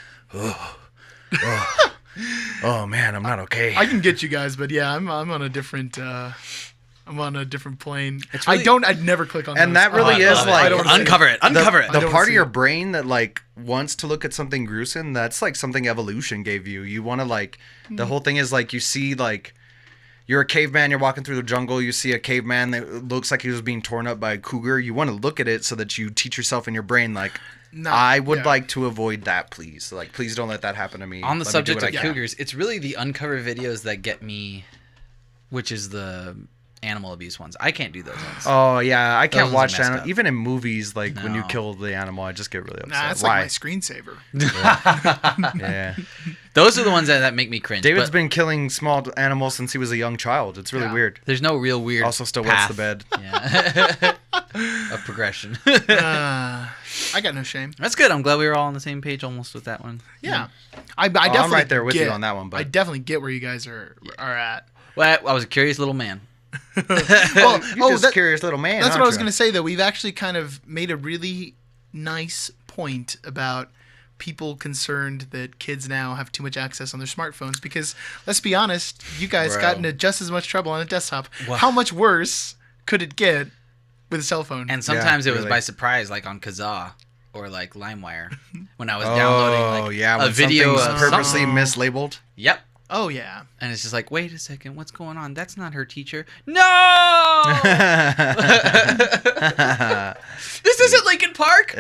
oh man, I'm not okay. I can get you guys, but yeah, I'm on a different. I'm on a different plane. really- I'd never click on. And those. that really I is love it. like- I don't wanna see Uncover it. Uncover it. The don't part see of your it. brain that like wants to look at something gruesome, that's like something evolution gave you. You want to like, the whole thing is like, you see like, you're a caveman, you're walking through the jungle, you see a caveman that looks like he was being torn up by a cougar. You want to look at it so that you teach yourself in your brain like, No, I would yeah. like to avoid that, please. Like, please don't let that happen to me. On the Let me do subject what of I can. cougars, it's really the uncover videos that get me, which is the animal abuse ones. I can't do those ones. Oh yeah, I Those can't ones are watch messed that. up. Even in movies, like when you No. kill the animal, I just get really upset. Nah, that's Why? like my screensaver. Yeah. Those are the ones that make me cringe. David's but been killing small animals since he was a young child. It's really Yeah. weird. there's no real weird. Also, still wets the path. bed. Yeah. Of progression. I got no shame. That's good. I'm glad we were all on the same page almost with that one. Yeah, I definitely. I'm right there with you get- on that one, bud. I definitely get where you guys are at. Well, I was a curious little man. Well, You're just curious little man. That's what I was going to say, though. We've actually kind of made a really nice point about people concerned that kids now have too much access on their smartphones because, let's be honest, you guys Bro. got into just as much trouble on a desktop. Wow. How much worse could it get with a cell phone? And sometimes it was really. by surprise, like on Kazaa or like LimeWire, when I was downloading like yeah, a when video of something's purposely something. mislabeled. Yep. Oh, yeah. And it's just like, wait a second, what's going on? That's not her teacher. No! This isn't Lincoln Park.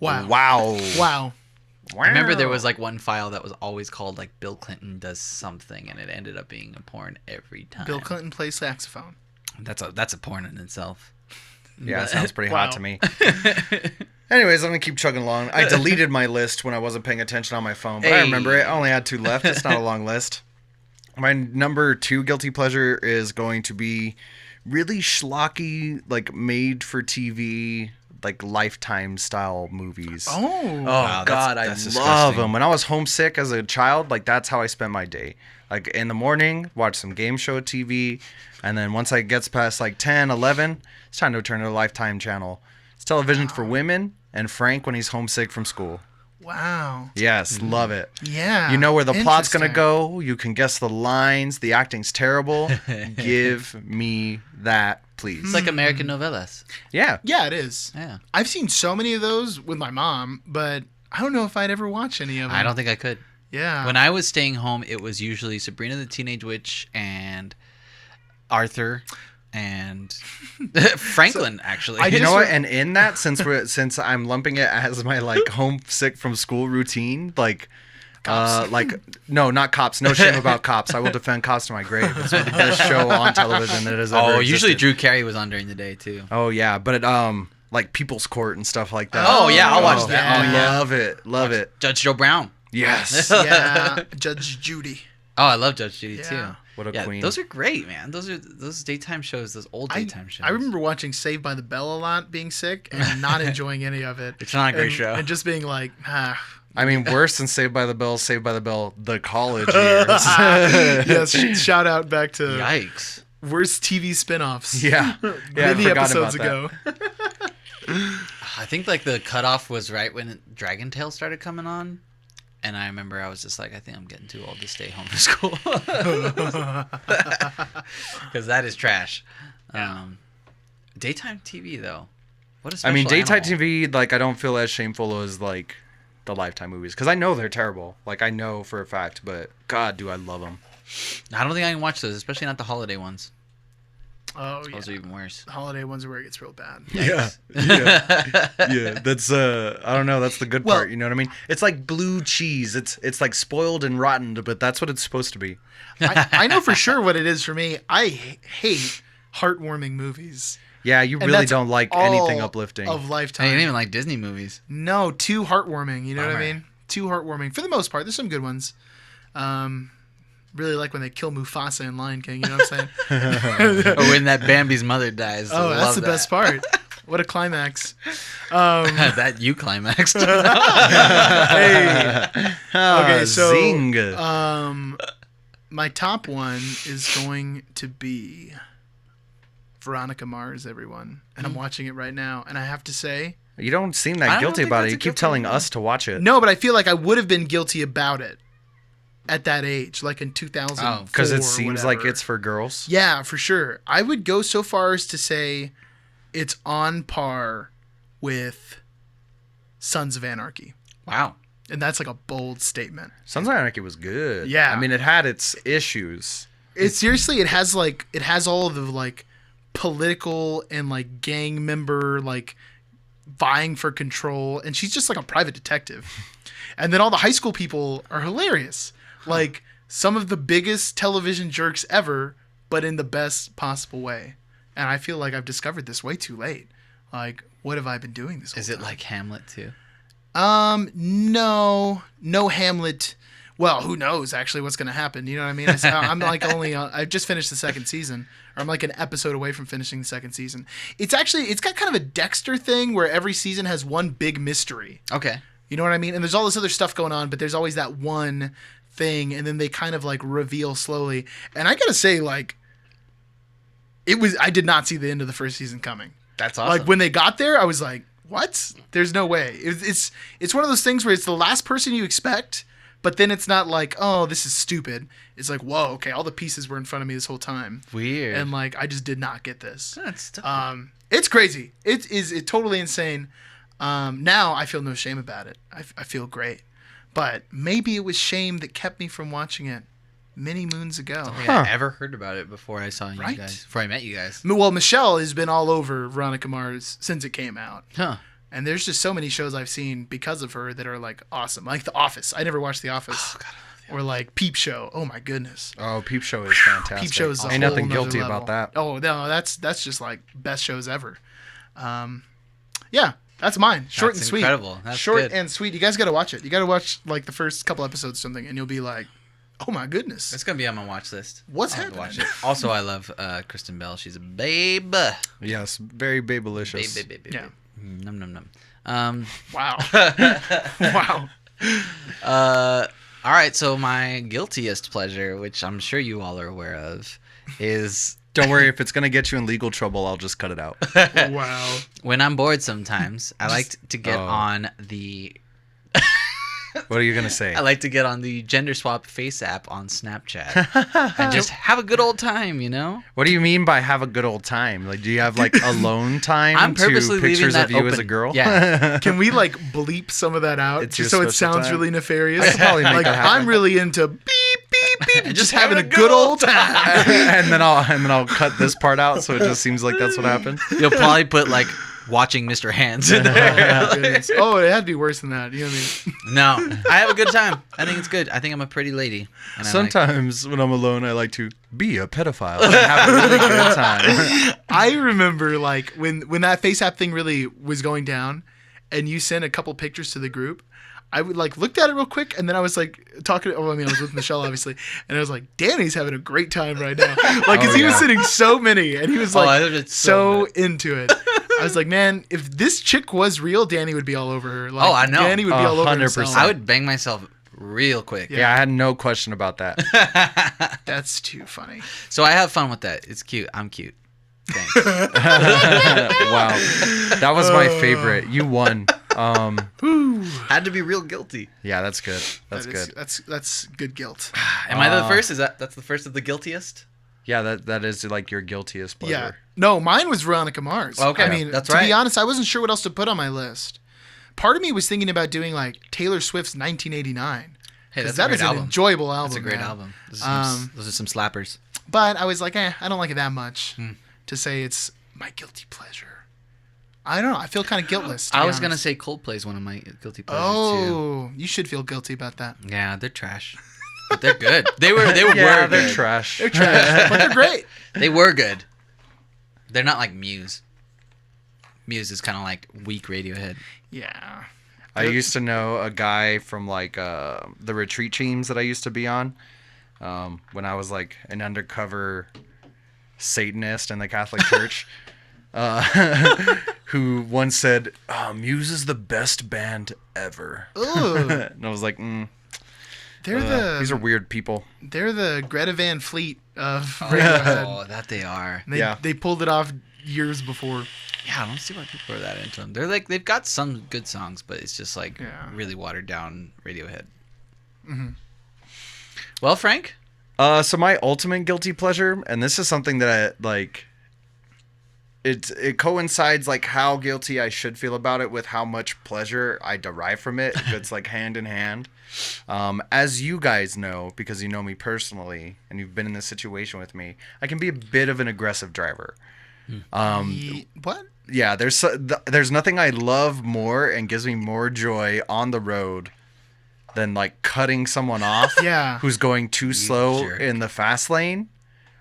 Wow. Wow. Wow. I remember there was like one file that was always called like Bill Clinton does something, and it ended up being a porn every time. Bill Clinton plays saxophone. That's a porn in itself. Yeah, it sounds pretty hot to me. Anyways, I'm going to keep chugging along. I deleted my list when I wasn't paying attention on my phone, but I remember it. I only had 2 left. It's not a long list. My number 2 guilty pleasure is going to be really schlocky, like made for TV, like Lifetime style movies. Oh, wow, God, I love them. When I was homesick as a child, like that's how I spent my day. Like in the morning, watch some game show TV, and then once I gets past like 10, 11, it's time to turn to the Lifetime channel. It's television for women and Frank when he's homesick from school. Wow. Yes, love it. Yeah. You know where the plot's going to go. You can guess the lines. The acting's terrible. Give me that, please. It's like American novellas. Yeah. Yeah, it is. Yeah. I've seen so many of those with my mom, but I don't know if I'd ever watch any of them. I don't think I could. Yeah. When I was staying home, it was usually Sabrina the Teenage Witch and Arthur and Franklin, actually. You know what? And in that, since I'm lumping it as my like homesick from school routine, like, no, not Cops. No shame about Cops. I will defend Cops to my grave. It's the best show on television that has ever existed. Usually Drew Carey was on during the day too. Oh yeah, but like People's Court and stuff like that. Oh yeah, I'll watch that. I love it. Judge Joe Brown. Yes. Yeah. Judge Judy. Oh, I love Judge Judy too. What a queen. Those are great, man. Those daytime shows, those old daytime shows. I remember watching Saved by the Bell a lot, being sick, and not enjoying any of it. It's not a great show. And just being like, I mean, worse than Saved by the Bell, the college years. Yes, shout out back to Yikes. worst TV spinoffs. Yeah. Many I forgot episodes about ago. I think like the cutoff was right when Dragon Tale started coming on. And I remember I was just like, I think I'm getting too old to stay home from school. Because that is trash. Daytime TV, though. What a special daytime animal. TV, like, I don't feel as shameful as, like, the Lifetime movies. Because I know they're terrible. Like, I know for a fact. But, God, do I love them. I don't think I can watch those, especially not the holiday ones. Oh, yeah. Those are even worse. The holiday ones are where it gets real bad. Yeah. That's I don't know. That's the good part. You know what I mean? It's like blue cheese. It's like spoiled and rotten, but that's what it's supposed to be. I know for sure what it is for me. I hate heartwarming movies. Yeah, you really don't like anything uplifting. Of Lifetime. I didn't even like Disney movies. No, too heartwarming. You know what I Bummer. mean? Too heartwarming for the most part. There's some good ones. Really like when they kill Mufasa in Lion King. You know what I'm saying? Or when that Bambi's mother dies. Oh, that's the best part. What a climax. That you climaxed. Hey. Okay, so Zing. my top one is going to be Veronica Mars, everyone. And I'm watching it right now. And I have to say... You don't seem that guilty about it. You keep telling us to watch it. No, but I feel like I would have been guilty about it at that age, like in 2004. Because it seems like it's for girls? Yeah, for sure. I would go so far as to say it's on par with Sons of Anarchy. Wow. And that's like a bold statement. Sons of Anarchy was good. Yeah. I mean, it had its issues. It has all of the like political and like gang member like vying for control, and she's just like a private detective. And then all the high school people are hilarious. Like some of the biggest television jerks ever, but in the best possible way. And I feel like I've discovered this way too late. Like, what have I been doing this whole Is it time? like Hamlet too? No Hamlet. Well, who knows actually what's going to happen? You know what I mean? I'm like I've just finished the second season, or I'm like an episode away from finishing the second season. It's got kind of a Dexter thing where every season has one big mystery. Okay. You know what I mean? And there's all this other stuff going on, but there's always that one thing, and then they kind of like reveal slowly. And I gotta say, like, I did not see the end of the first season coming. That's awesome. Like when they got there, I was like, what? There's no way. It's one of those things where it's the last person you expect, but then it's not like, oh, this is stupid. It's like, whoa, okay, all the pieces were in front of me this whole time. Weird. And like, I just did not get this. That's tough. It's crazy. It's totally insane. Now I feel no shame about it. I feel great. But maybe it was shame that kept me from watching it many moons ago. I don't think I ever heard about it before I saw you Right? guys. Before I met you guys. Well, Michelle has been all over Veronica Mars since it came out. Huh. And there's just so many shows I've seen because of her that are like awesome. Like The Office. I never watched The Office. Oh, God. Or like Peep Show. Oh my goodness. Oh, Peep Show is fantastic. Peep Show is ain't nothing guilty about that. Oh no, that's just like best shows ever. Yeah, that's mine. Short and sweet. Incredible. That's short good. and sweet. You guys got to watch it. You got to watch like the first couple episodes or something, and you'll be like, oh my goodness. It's gonna be on my watch list. What's I'll have to happening? watch it. Also, I love Kristen Bell. She's a babe. Yes, very babelicious. Babe. Yeah. Num num num. Wow. Wow. All right, so my guiltiest pleasure, which I'm sure you all are aware of, is Don't worry, if it's going to get you in legal trouble, I'll just cut it out. Wow. when I'm bored sometimes, I like to get on the... What are you going to say? I like to get on the gender swap face app on Snapchat and just have a good old time, you know? What do you mean by have a good old time? Like, do you have like alone time I'm purposely to pictures leaving of that you open. as a girl? Yeah. Can we like bleep some of that out It's just your so it special sounds time. really nefarious? I could probably make like that happen. I'm really into beep beep beep and just having a having good old time. and then I'll cut this part out so it just seems like that's what happened. You'll probably put, like, watching Mr. Hands in there. Oh, goodness. Oh, it had to be worse than that. You know what I mean? No, I have a good time. I think it's good. I think I'm a pretty lady. And I like- Sometimes when I'm alone, I like to be a pedophile and have a really good time. I remember like when that face app thing really was going down, and you sent a couple pictures to the group. I would like looked at it real quick, and then I was like talking. Oh, I mean, I was with Michelle obviously, and I was like, "Danny's having a great time right now." Like, cause he was sending so many, and he was I like love it so so into it. I was like, man, if this chick was real, Danny would be all over her. Like, Oh, I know. Danny would be all over 100%. himself. I would bang myself real quick. Yeah, I had no question about that. That's too funny. So I have fun with that. It's cute. I'm cute. Thanks. Wow, that was my favorite. You won. Had to be real guilty. Yeah, that's good. That's That is- good. That's good guilt. Am I the first? That's the first of the guiltiest? Yeah, that is like your guiltiest pleasure. Yeah. No, mine was Veronica Mars. Okay, I mean, that's to be right. honest, I wasn't sure what else to put on my list. Part of me was thinking about doing like Taylor Swift's 1989. Hey, that's that a is great an album. enjoyable album. That's a great man. album. Those are some slappers. But I was like, I don't like it that much to say it's my guilty pleasure. I don't know. I feel kind of guiltless. I was gonna say Coldplay is one of my guilty pleasures Oh, you should feel guilty about that. too. Yeah, they're trash, but they're good. They were Yeah, they're good. trash. They're trash, but they're great. They were good. They're not like Muse. Muse is kind of like weak Radiohead. Yeah. I used to know a guy from like the retreat teams that I used to be on when I was like an undercover Satanist in the Catholic Church, who once said, Muse is the best band ever. Ooh, And I was like, these are weird people. they're the Greta Van Fleet of Radiohead. Oh, that they are. And Yeah. they pulled it off years before. Yeah, I don't see why people are that into them. They're like they've got some good songs, but it's just like Yeah. really watered down Radiohead. Mm-hmm. Well, Frank, So my ultimate guilty pleasure, and this is something that I like. It coincides like how guilty I should feel about it with how much pleasure I derive from it. It's like hand in hand. As you guys know, because you know me personally and you've been in this situation with me, I can be a bit of an aggressive driver. What? Yeah, there's nothing I love more and gives me more joy on the road than like cutting someone off Yeah. who's going too slow jerk. in the fast lane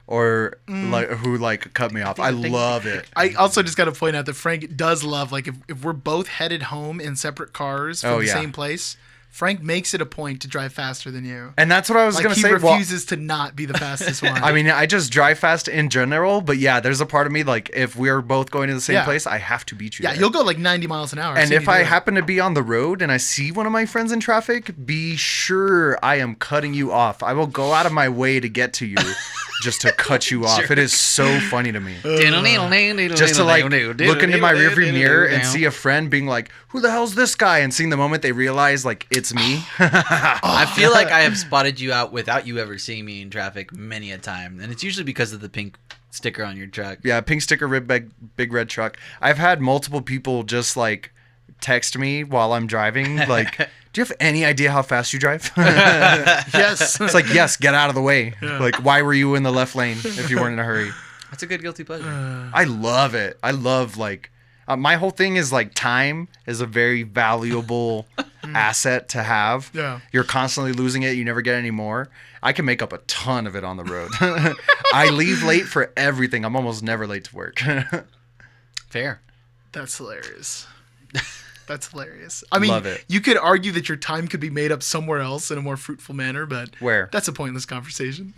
or like who like cut me off. I love it. I also just got to point out that Frank does love, like, if we're both headed home in separate cars from Oh, the yeah. same place, Frank makes it a point to drive faster than you. And that's what I was Like, going to he say. Well, refuses to not be the fastest one. I mean, I just drive fast in general, but yeah, there's a part of me like if we're both going to the same Yeah. place, I have to beat you. yeah, there. you'll go like 90 miles an hour. I've And seen if you do I it. happen to be on the road and I see one of my friends in traffic, be sure I am cutting you off. I will go out of my way to get to you just to cut you off. It is so funny to me. Just to like look into my rearview mirror and see a friend being like, who the hell's this guy? And seeing the moment they realize like it's me. I feel like I have spotted you out without you ever seeing me in traffic many a time, and it's usually because of the pink sticker on your truck. Yeah, pink sticker, big red truck. I've had multiple people just like text me while I'm driving like, do you have any idea how fast you drive? Yes. It's like, yes, get out of the way. Like, why were you in the left lane if you weren't in a hurry? That's a good guilty pleasure. I love it. I love like My whole thing is like time is a very valuable asset to have. Yeah. You're constantly losing it. You never get any more. I can make up a ton of it on the road. I leave late for everything. I'm almost never late to work. Fair. That's hilarious. That's hilarious. I mean, Love it. you could argue that your time could be made up somewhere else in a more fruitful manner, but Where? that's a pointless conversation.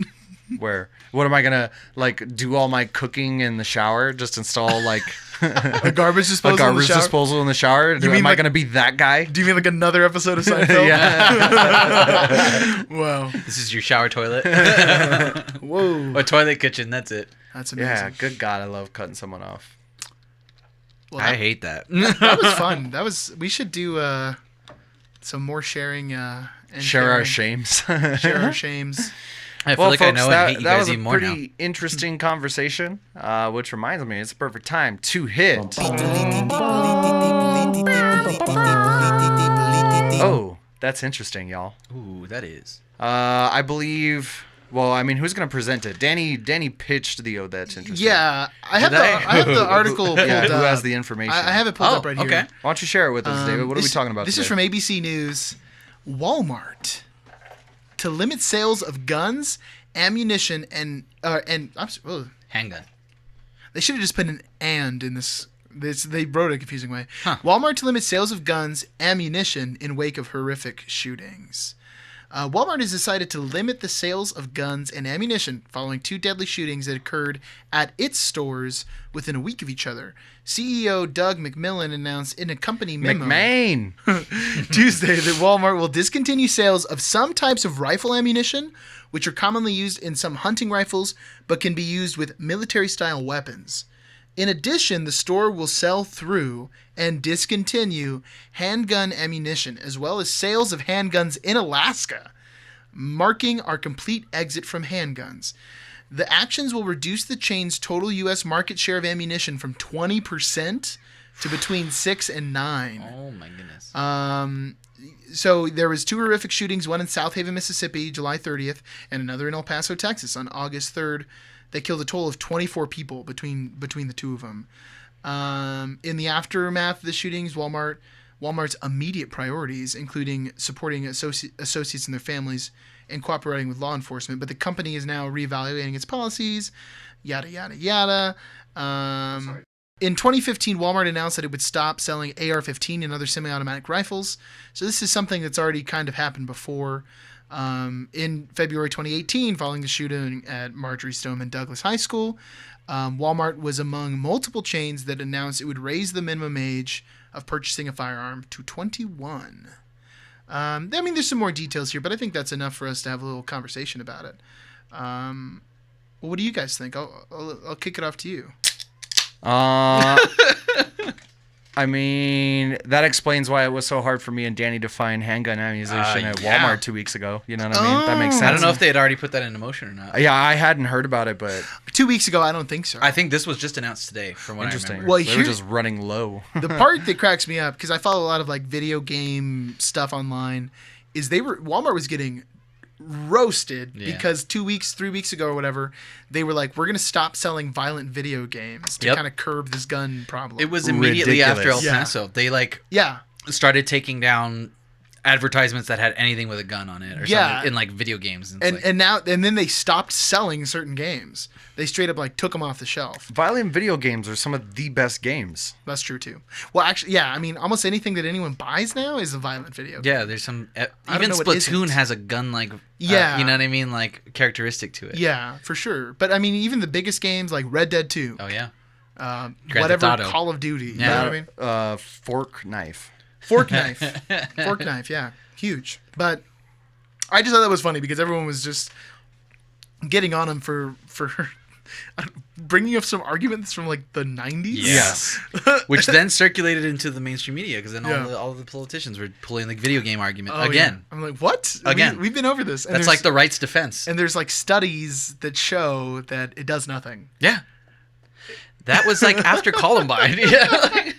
Where? What am I gonna like do all my cooking in the shower? Just install like A garbage disposal. a garbage disposal in the shower? You mean Am I like- gonna be that guy? Do you mean like another episode of Seinfeld? Yeah. Wow. This is your shower toilet. Whoa. Or toilet kitchen, that's it. That's amazing. Yeah. Good God, I love cutting someone off. Well, I that, hate that. that was fun. We should do some more sharing and Share our caring. shames. Share our shames. I feel like I know and that, hate you that guys was a even more now. pretty interesting conversation, which reminds me, it's a perfect time to hit. Oh, that's interesting, y'all. Ooh, that is. I believe. Well, I mean, who's gonna present it? Danny pitched the that's interesting. Yeah, I have Did I? the article pulled Yeah, who up. has the information? I have it pulled up right here. okay. Why don't you share it with us, David? What are we This- talking about This today? is from ABC News. Walmart to limit sales of guns, ammunition, and Handgun. they should have just put an "and" in this. They wrote it a confusing way. Huh. Walmart to limit sales of guns, ammunition in wake of horrific shootings. Walmart has decided to limit the sales of guns and ammunition following 2 deadly shootings that occurred at its stores within a week of each other. CEO Doug McMillon announced in a company memo McMain. Tuesday that Walmart will discontinue sales of some types of rifle ammunition, which are commonly used in some hunting rifles, but can be used with military-style weapons. In addition, the store will sell through and discontinue handgun ammunition, as well as sales of handguns in Alaska, marking our complete exit from handguns. The actions will reduce the chain's total U.S. market share of ammunition from 20% to between 6 and 9. Oh my goodness. So there was 2 horrific shootings, one in South Haven, Mississippi, July 30th, and another in El Paso, Texas, on August 3rd. They killed a total of 24 people between the 2 of them. In the aftermath of the shootings, Walmart's immediate priorities, including supporting associates and their families and cooperating with law enforcement, but the company is now reevaluating its policies, yada, yada, yada. In 2015, Walmart announced that it would stop selling AR-15 and other semi-automatic rifles. So this is something that's already kind of happened before. In February 2018, following the shooting at Marjorie Stoneman Douglas High School, Walmart was among multiple chains that announced it would raise the minimum age of purchasing a firearm to 21. I mean, there's some more details here, but I think that's enough for us to have a little conversation about it. Well, what do you guys think? I'll kick it off to you. I mean, that explains why it was so hard for me and Danny to find handgun ammunition at yeah. Walmart 2 weeks ago. You know what I mean? That makes sense. I don't know if they had already put that into motion or not. Yeah, I hadn't heard about it, but 2 weeks ago, I don't think so. I think this was just announced today, from what I interesting. remember. Well, They were just running low. The part that cracks me up, because I follow a lot of like video game stuff online, is Walmart was getting roasted because 3 weeks ago or whatever, they were like, we're gonna stop selling violent video games to kind of curb this gun problem. It was immediately after El Ridiculous. Paso. They yeah. started taking down advertisements that had anything with a gun on it or something in like video games. And, it's like, and then they stopped selling certain games. They straight up like took them off the shelf. Violent video games are some of the best games. That's true too. Well, actually, yeah. I mean, almost anything that anyone buys now is a violent video game. yeah, there's some I don't even know what Splatoon isn't. has a gun like Yeah. you know what I mean, like characteristic to it. Yeah, for sure. But I mean, even the biggest games like Red Dead 2, Oh yeah. Grand whatever, Theft Auto. Call of Duty. You Yeah. know what I mean? Fork knife. Fork knife. Fork knife, yeah. Huge. But I just thought that was funny because everyone was just getting on him for bringing up some arguments from like the 90s. Yes. Which then circulated into the mainstream media because then Yeah. all the politicians were pulling the video game argument Oh, again. yeah. I'm like, what? Again. We've been over this. And That's there's- like the rights defense. And there's like studies that show that it does nothing. Yeah. That was like after Columbine. Yeah.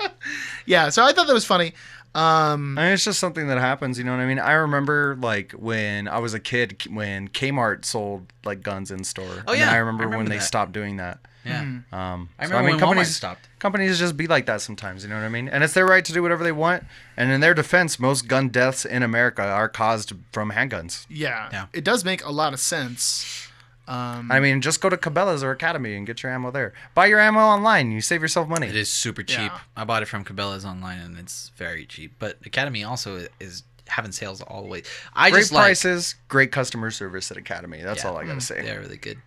Yeah, so I thought that was funny. I mean, it's just something that happens, you know what I mean? I remember, like, when I was a kid, when Kmart sold, like, guns in store. Oh, And yeah, I remember I when remember they that. stopped doing that. Yeah. I So, remember when Walmart stopped. Companies just be like that sometimes, you know what I mean? And it's their right to do whatever they want. And in their defense, most gun deaths in America are caused from handguns. Yeah. It does make a lot of sense. I mean, just go to Cabela's or Academy and get your ammo there. Buy your ammo online. You save yourself money. It is super cheap. Yeah. I bought it from Cabela's online, and it's very cheap. But Academy also is having sales all the way. Great prices, great customer service at Academy. That's all I got to say. They're really good.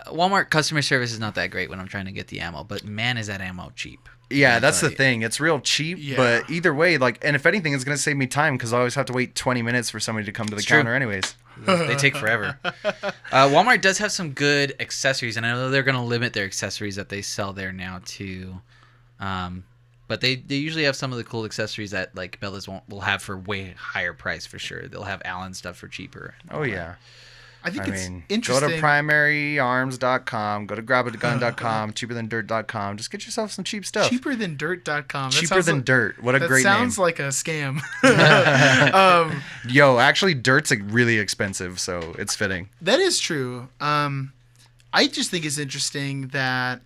Walmart customer service is not that great when I'm trying to get the ammo, but man, is that ammo cheap. Yeah, that's the thing. It's real cheap, but either way, and if anything, it's going to save me time because I always have to wait 20 minutes for somebody to come to the counter anyways. They take forever. Walmart does have some good accessories, and I know they're going to limit their accessories that they sell there now too. But they usually have some of the cool accessories that like Cabela's will have for way higher price for sure. They'll have Allen stuff for cheaper. Oh yeah. I think it's interesting. Go to primaryarms.com, go to grabagun.com, cheaperthandirt.com. Just get yourself some cheap stuff. Cheaperthandirt.com. Cheaper than dirt. What a great name. That sounds like a scam. Yo, actually, dirt's really expensive, so it's fitting. That is true. I just think it's interesting that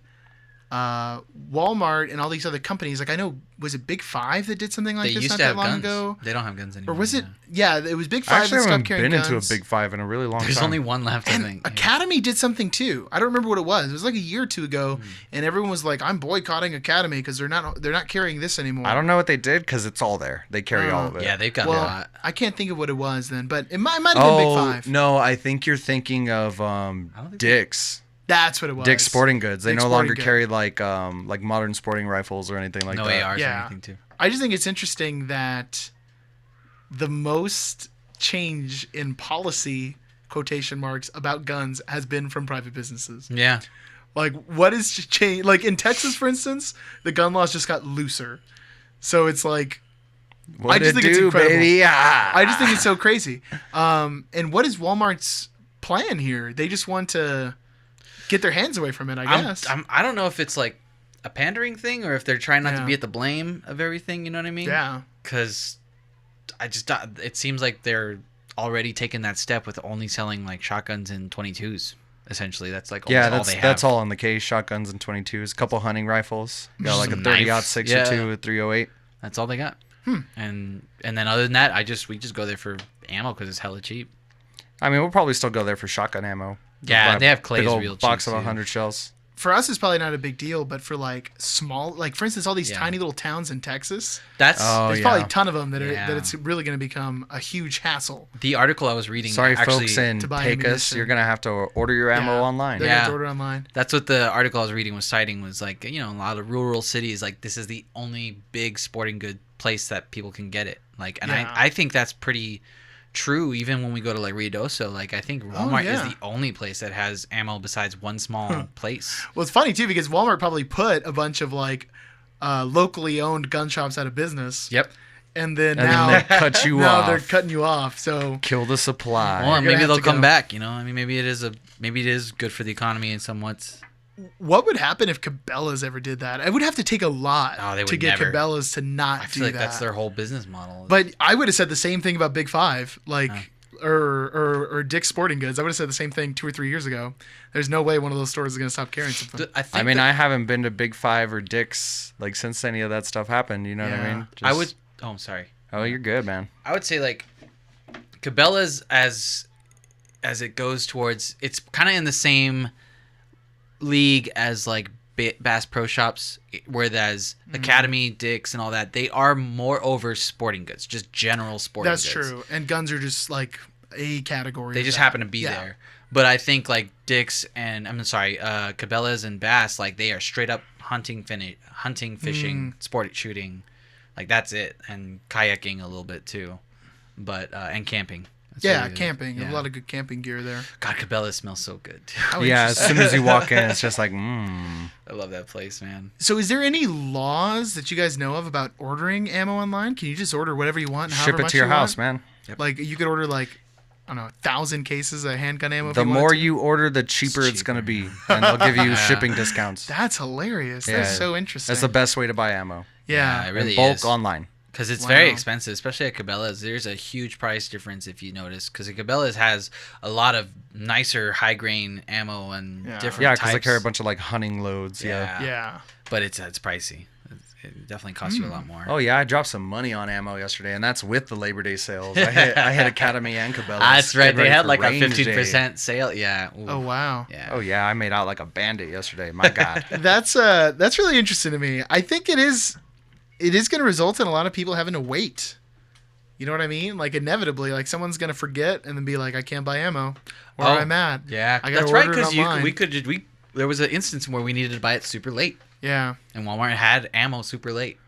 Walmart and all these other companies, like I know, was it Big Five that did something like this not that long ago? They don't have guns anymore. Or was it? Yeah, it was Big Five. Actually, that I stopped haven't carrying been guns. into a Big Five in a really long time. There's only one left, I think. Academy did something too. I don't remember what it was. It was like a year or two ago, and everyone was like, "I'm boycotting Academy because they're not carrying this anymore." I don't know what they did because it's all there. They carry all of it. Yeah, they've got a lot. I can't think of what it was then, but it might have been Big Five. No, I think you're thinking of Dick's. That's what it was. Dick's Sporting Goods. They Dick's no longer Sporting carry like modern sporting rifles or anything like no that. ARs or anything too. I just think it's interesting that the most change in policy, quotation marks, about guns has been from private businesses. Yeah. Like, what is changed? Like, in Texas, for instance, the gun laws just got looser. So it's like... What I just think it's incredible. Baby? I just think it's so crazy. And what is Walmart's plan here? They just want to get their hands away from it, I guess. I don't know if it's like a pandering thing or if they're trying not to be at the blame of everything, you know what I mean? Yeah. Because it seems like they're already taking that step with only selling like shotguns and 22s. Essentially, that's like all they have. That's all in the case. Shotguns and 22s, a couple hunting rifles. Got like a 30-06 or 2 with 308. That's all they got. And then other than that, we just go there for ammo because it's hella cheap. I mean, we'll probably still go there for shotgun ammo. Yeah, they have Clay's big old real cheap box of too. 100 shells. For us, it's probably not a big deal, but for like small, like for instance, all these tiny little towns in Texas, there's probably a ton of them that it's really going to become a huge hassle. The article I was reading, sorry, folks in Pecos, you're going to have to order your ammo online. They're going to have to order online. That's what the article I was reading was citing, was like, a lot of rural cities, like this is the only big sporting good place that people can get it. Like, and I think that's pretty true. Even when we go to like Ruidoso, like I think Walmart is the only place that has ammo besides one small place. Well, it's funny too because Walmart probably put a bunch of like locally owned gun shops out of business. Yep. And then they cut you off. Now they're cutting you off. So kill the supply. Well, maybe they'll come back. I mean, maybe it is good for the economy and somewhat. What would happen if Cabela's ever did that? It would have to take a lot to get Cabela's to not do that. I feel like that's their whole business model. But I would have said the same thing about Big Five, or Dick's Sporting Goods. I would have said the same thing 2 or 3 years ago. There's no way one of those stores is going to stop carrying something. I haven't been to Big Five or Dick's like since any of that stuff happened. You know what I mean? I'm sorry. Oh, you're good, man. I would say like Cabela's as it goes towards, it's kind of in the same league as like Bass Pro Shops, whereas Academy, Dick's, and all that, they are more over sporting goods, just general sporting goods. That's true. And guns are just like a category. They just happen to be there. But I think like Dick's and Cabela's and Bass, like they are straight up hunting, fishing, sport shooting, like that's it, and kayaking a little bit too, but and camping. That's camping. A lot of good camping gear there. God, Cabela's smells so good. As soon as you walk in, it's just like, I love that place, man. So is there any laws that you guys know of about ordering ammo online? Can you just order whatever you want and ship it to your house, man? Yep. Like you could order like, I don't know, 1,000 cases of handgun ammo. The more you order, the cheaper it's going to be. And they'll give you shipping discounts. That's hilarious. That's so interesting. That's the best way to buy ammo. Yeah. It really in bulk is. online. Because it's Wow. very expensive, especially at Cabela's. There's a huge price difference if you notice. Because Cabela's has a lot of nicer high grain ammo and different Yeah, types. because they carry a bunch of like hunting loads. Yeah. Yeah. But it's pricey. It definitely costs you a lot more. Oh yeah, I dropped some money on ammo yesterday, and that's with the Labor Day sales. I hit Academy and Cabela's. That's right. getting They ready had for like a range day. 15% sale. Yeah. Ooh. Oh wow. Yeah. Oh yeah, I made out like a bandit yesterday. My God. That's really interesting to me. I think it is going to result in a lot of people having to wait. You know what I mean? Like inevitably, like someone's going to forget and then be like, I can't buy ammo where I'm at. Yeah. I gotta That's right. order it Because online. there was an instance where we needed to buy it super late, Yeah. and Walmart had ammo super late.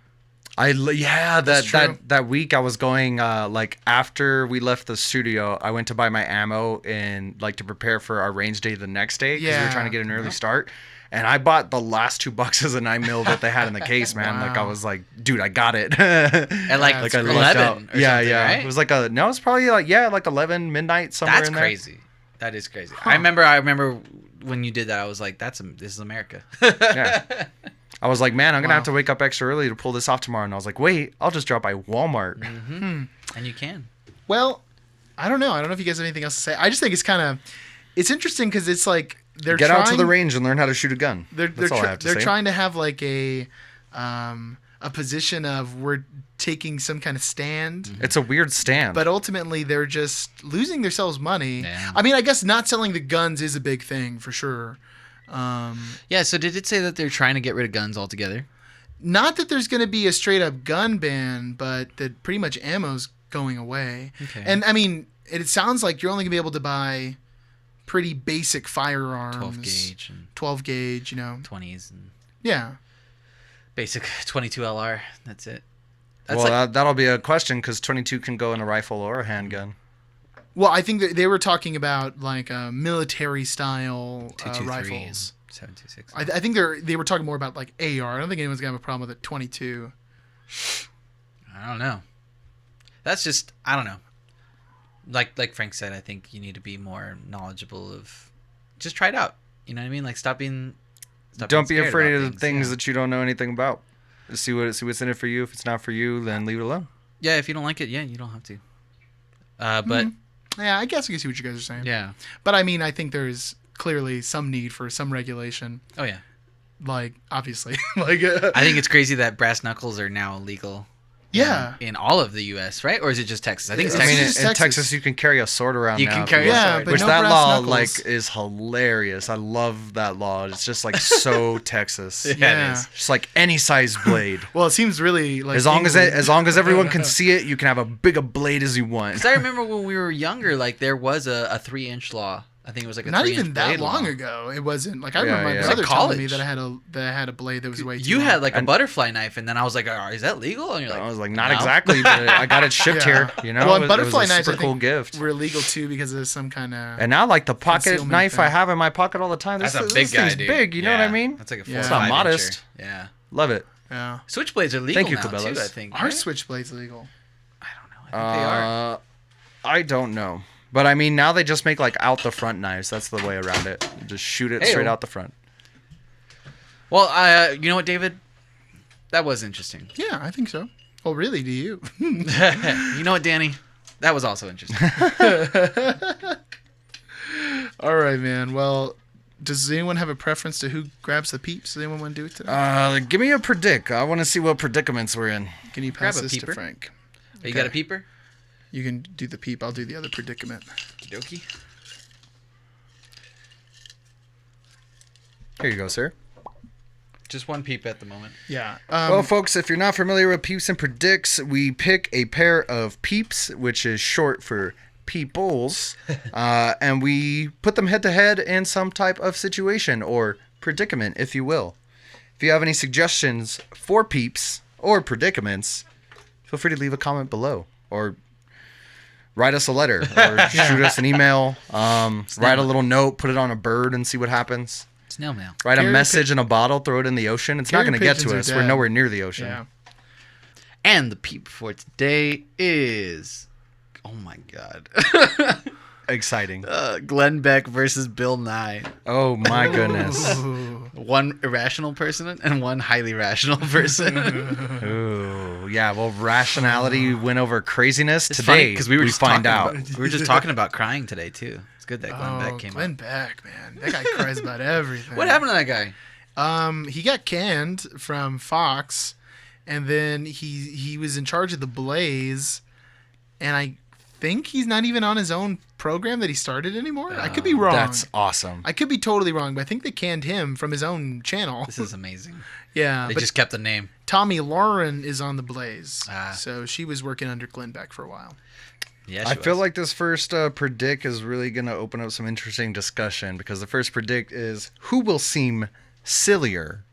That's true. that week I was going like after we left the studio, I went to buy my ammo and like to prepare for our range day the next day because we were trying to get an early start. And I bought the last 2 boxes of 9mm that they had in the case, man. Wow. Like I was like, dude, I got it. At like, Like I 11 lucked out. or something, right? It was like it was probably like 11 midnight somewhere That's in there. crazy. That is crazy. I remember when you did that, I was like, this is America. Yeah. I was like, man, I'm gonna Wow. have to wake up extra early to pull this off tomorrow. And I was like, wait, I'll just drop by Walmart. And you can. Well, I don't know. I don't know if you guys have anything else to say. I just think it's interesting because it's like they're Get trying, out to the range and learn how to shoot a gun. They're That's all I have to say. trying to have like a position of we're taking some kind of stand. It's a weird stand. But ultimately, they're just losing themselves money. Yeah. I mean, I guess not selling the guns is a big thing for sure. Yeah, so did it say that they're trying to get rid of guns altogether? Not that there's going to be a straight up gun ban, but that pretty much ammo's going away. Okay. And I mean, it sounds like you're only going to be able to buy pretty basic firearms. 12 gauge and 12 gauge, 20s and Yeah. basic 22 LR. That's it. That's well, like, that'll be a question because 22 can go in a rifle or a handgun. Well, I think that they were talking about like military style 223 rifles. and 726. I think they were talking more about like AR. I don't think anyone's gonna have a problem with a 22. I don't know. That's just, I don't know. Like Frank said, I think you need to be more knowledgeable of. Just try it out. You know what I mean? Like stop being Don't be scared afraid about of the things yeah. that you don't know anything about. Just see what's in it for you. If it's not for you, then leave it alone. Yeah, if you don't like it, yeah, you don't have to. But Yeah, I guess I can see what you guys are saying. yeah. But I mean, I think there's clearly some need for some regulation. Oh yeah. Like obviously, like I think it's crazy that brass knuckles are now illegal. yeah. In all of the U.S., right? Or is it just Texas? I think it's I mean, Texas. in Texas. Texas, you can carry a sword around. You now can if carry you a want. Yeah, sword. but Which no that brass law knuckles. like is hilarious. I love that law. It's just like so Texas. Yeah, it is. Just like any size blade. Well, it seems really like As long as England. everyone can see it, you can have a big a blade as you want. Because I remember when we were younger, like there was a 3-inch law. I think it was like a Not 3-inch even that blade long law. ago. It wasn't like I Yeah, remember yeah. my brother Like telling me college. that I had a blade that was way too You long. had like a And- butterfly knife, and then I was like, "Is that legal?" And you're like, I was like, not "No." exactly, but I got it shipped Yeah. here. You know, Well, and it was butterfly a knives, I super cool think, gift. were illegal too because of some kind of. And now, like the pocket Concealment knife thing. I have in my pocket all the time. This, That's a this big guy, thing's dude. big. You know what I mean? That's like a 4 Yeah. or It's 5 not modest. incher. Yeah. Love it. Yeah. Switchblades are legal Thank you, now too. Cabela's. I think. Are right? switchblades legal? I don't know. I think they are. I don't know. But I mean, now they just make like out the front knives. That's the way around it. You just shoot it straight Hey-o. out the front. Well, you know what, David? That was interesting. Yeah, I think so. Oh, really? Do you? You know what, Danny? That was also interesting. All right, man. Well, does anyone have a preference to who grabs the peeps? Does anyone want to do it today? Give me a predict. I want to see what predicaments we're in. Can you grab pass a this to peeper. Frank? You got a peeper? You can do the peep. I'll do the other predicament. Okie dokie. Here you go, sir. Just one peep at the moment. Yeah. Well, folks, if you're not familiar with Peeps and Predicts, we pick a pair of peeps, which is short for peoples, and we put them head to head in some type of situation or predicament, if you will. If you have any suggestions for peeps or predicaments, feel free to leave a comment below or write us a letter or shoot us an email, write a little note, put it on a bird and see what happens. Snail mail. Write a Carrier message in a bottle, throw it in the ocean. It's not Carrier going to get to pigeons us. are We're dead. nowhere near the ocean. yeah. And the peep for today is... Oh my god. Exciting. Glenn Beck versus Bill Nye. Oh my goodness. Ooh. One irrational person and one highly rational person. Ooh. yeah. Well, rationality win over craziness It's today because we were just find talking out. We were just talking about crying today too. It's good that Glenn Beck came Glenn up. Beck, man. That guy cries about everything. What happened to that guy? He got canned from Fox, and then he was in charge of the Blaze, and I think he's not even on his own program that he started anymore. I could be wrong. That's awesome. I could be totally wrong, but I think they canned him from his own channel. This is amazing. Yeah, They but just kept the name. Tommy Lauren is on the Blaze, Ah. so she was working under Glenn Beck for a while. Yeah, I feel like this first predict is really going to open up some interesting discussion because the first predict is who will seem sillier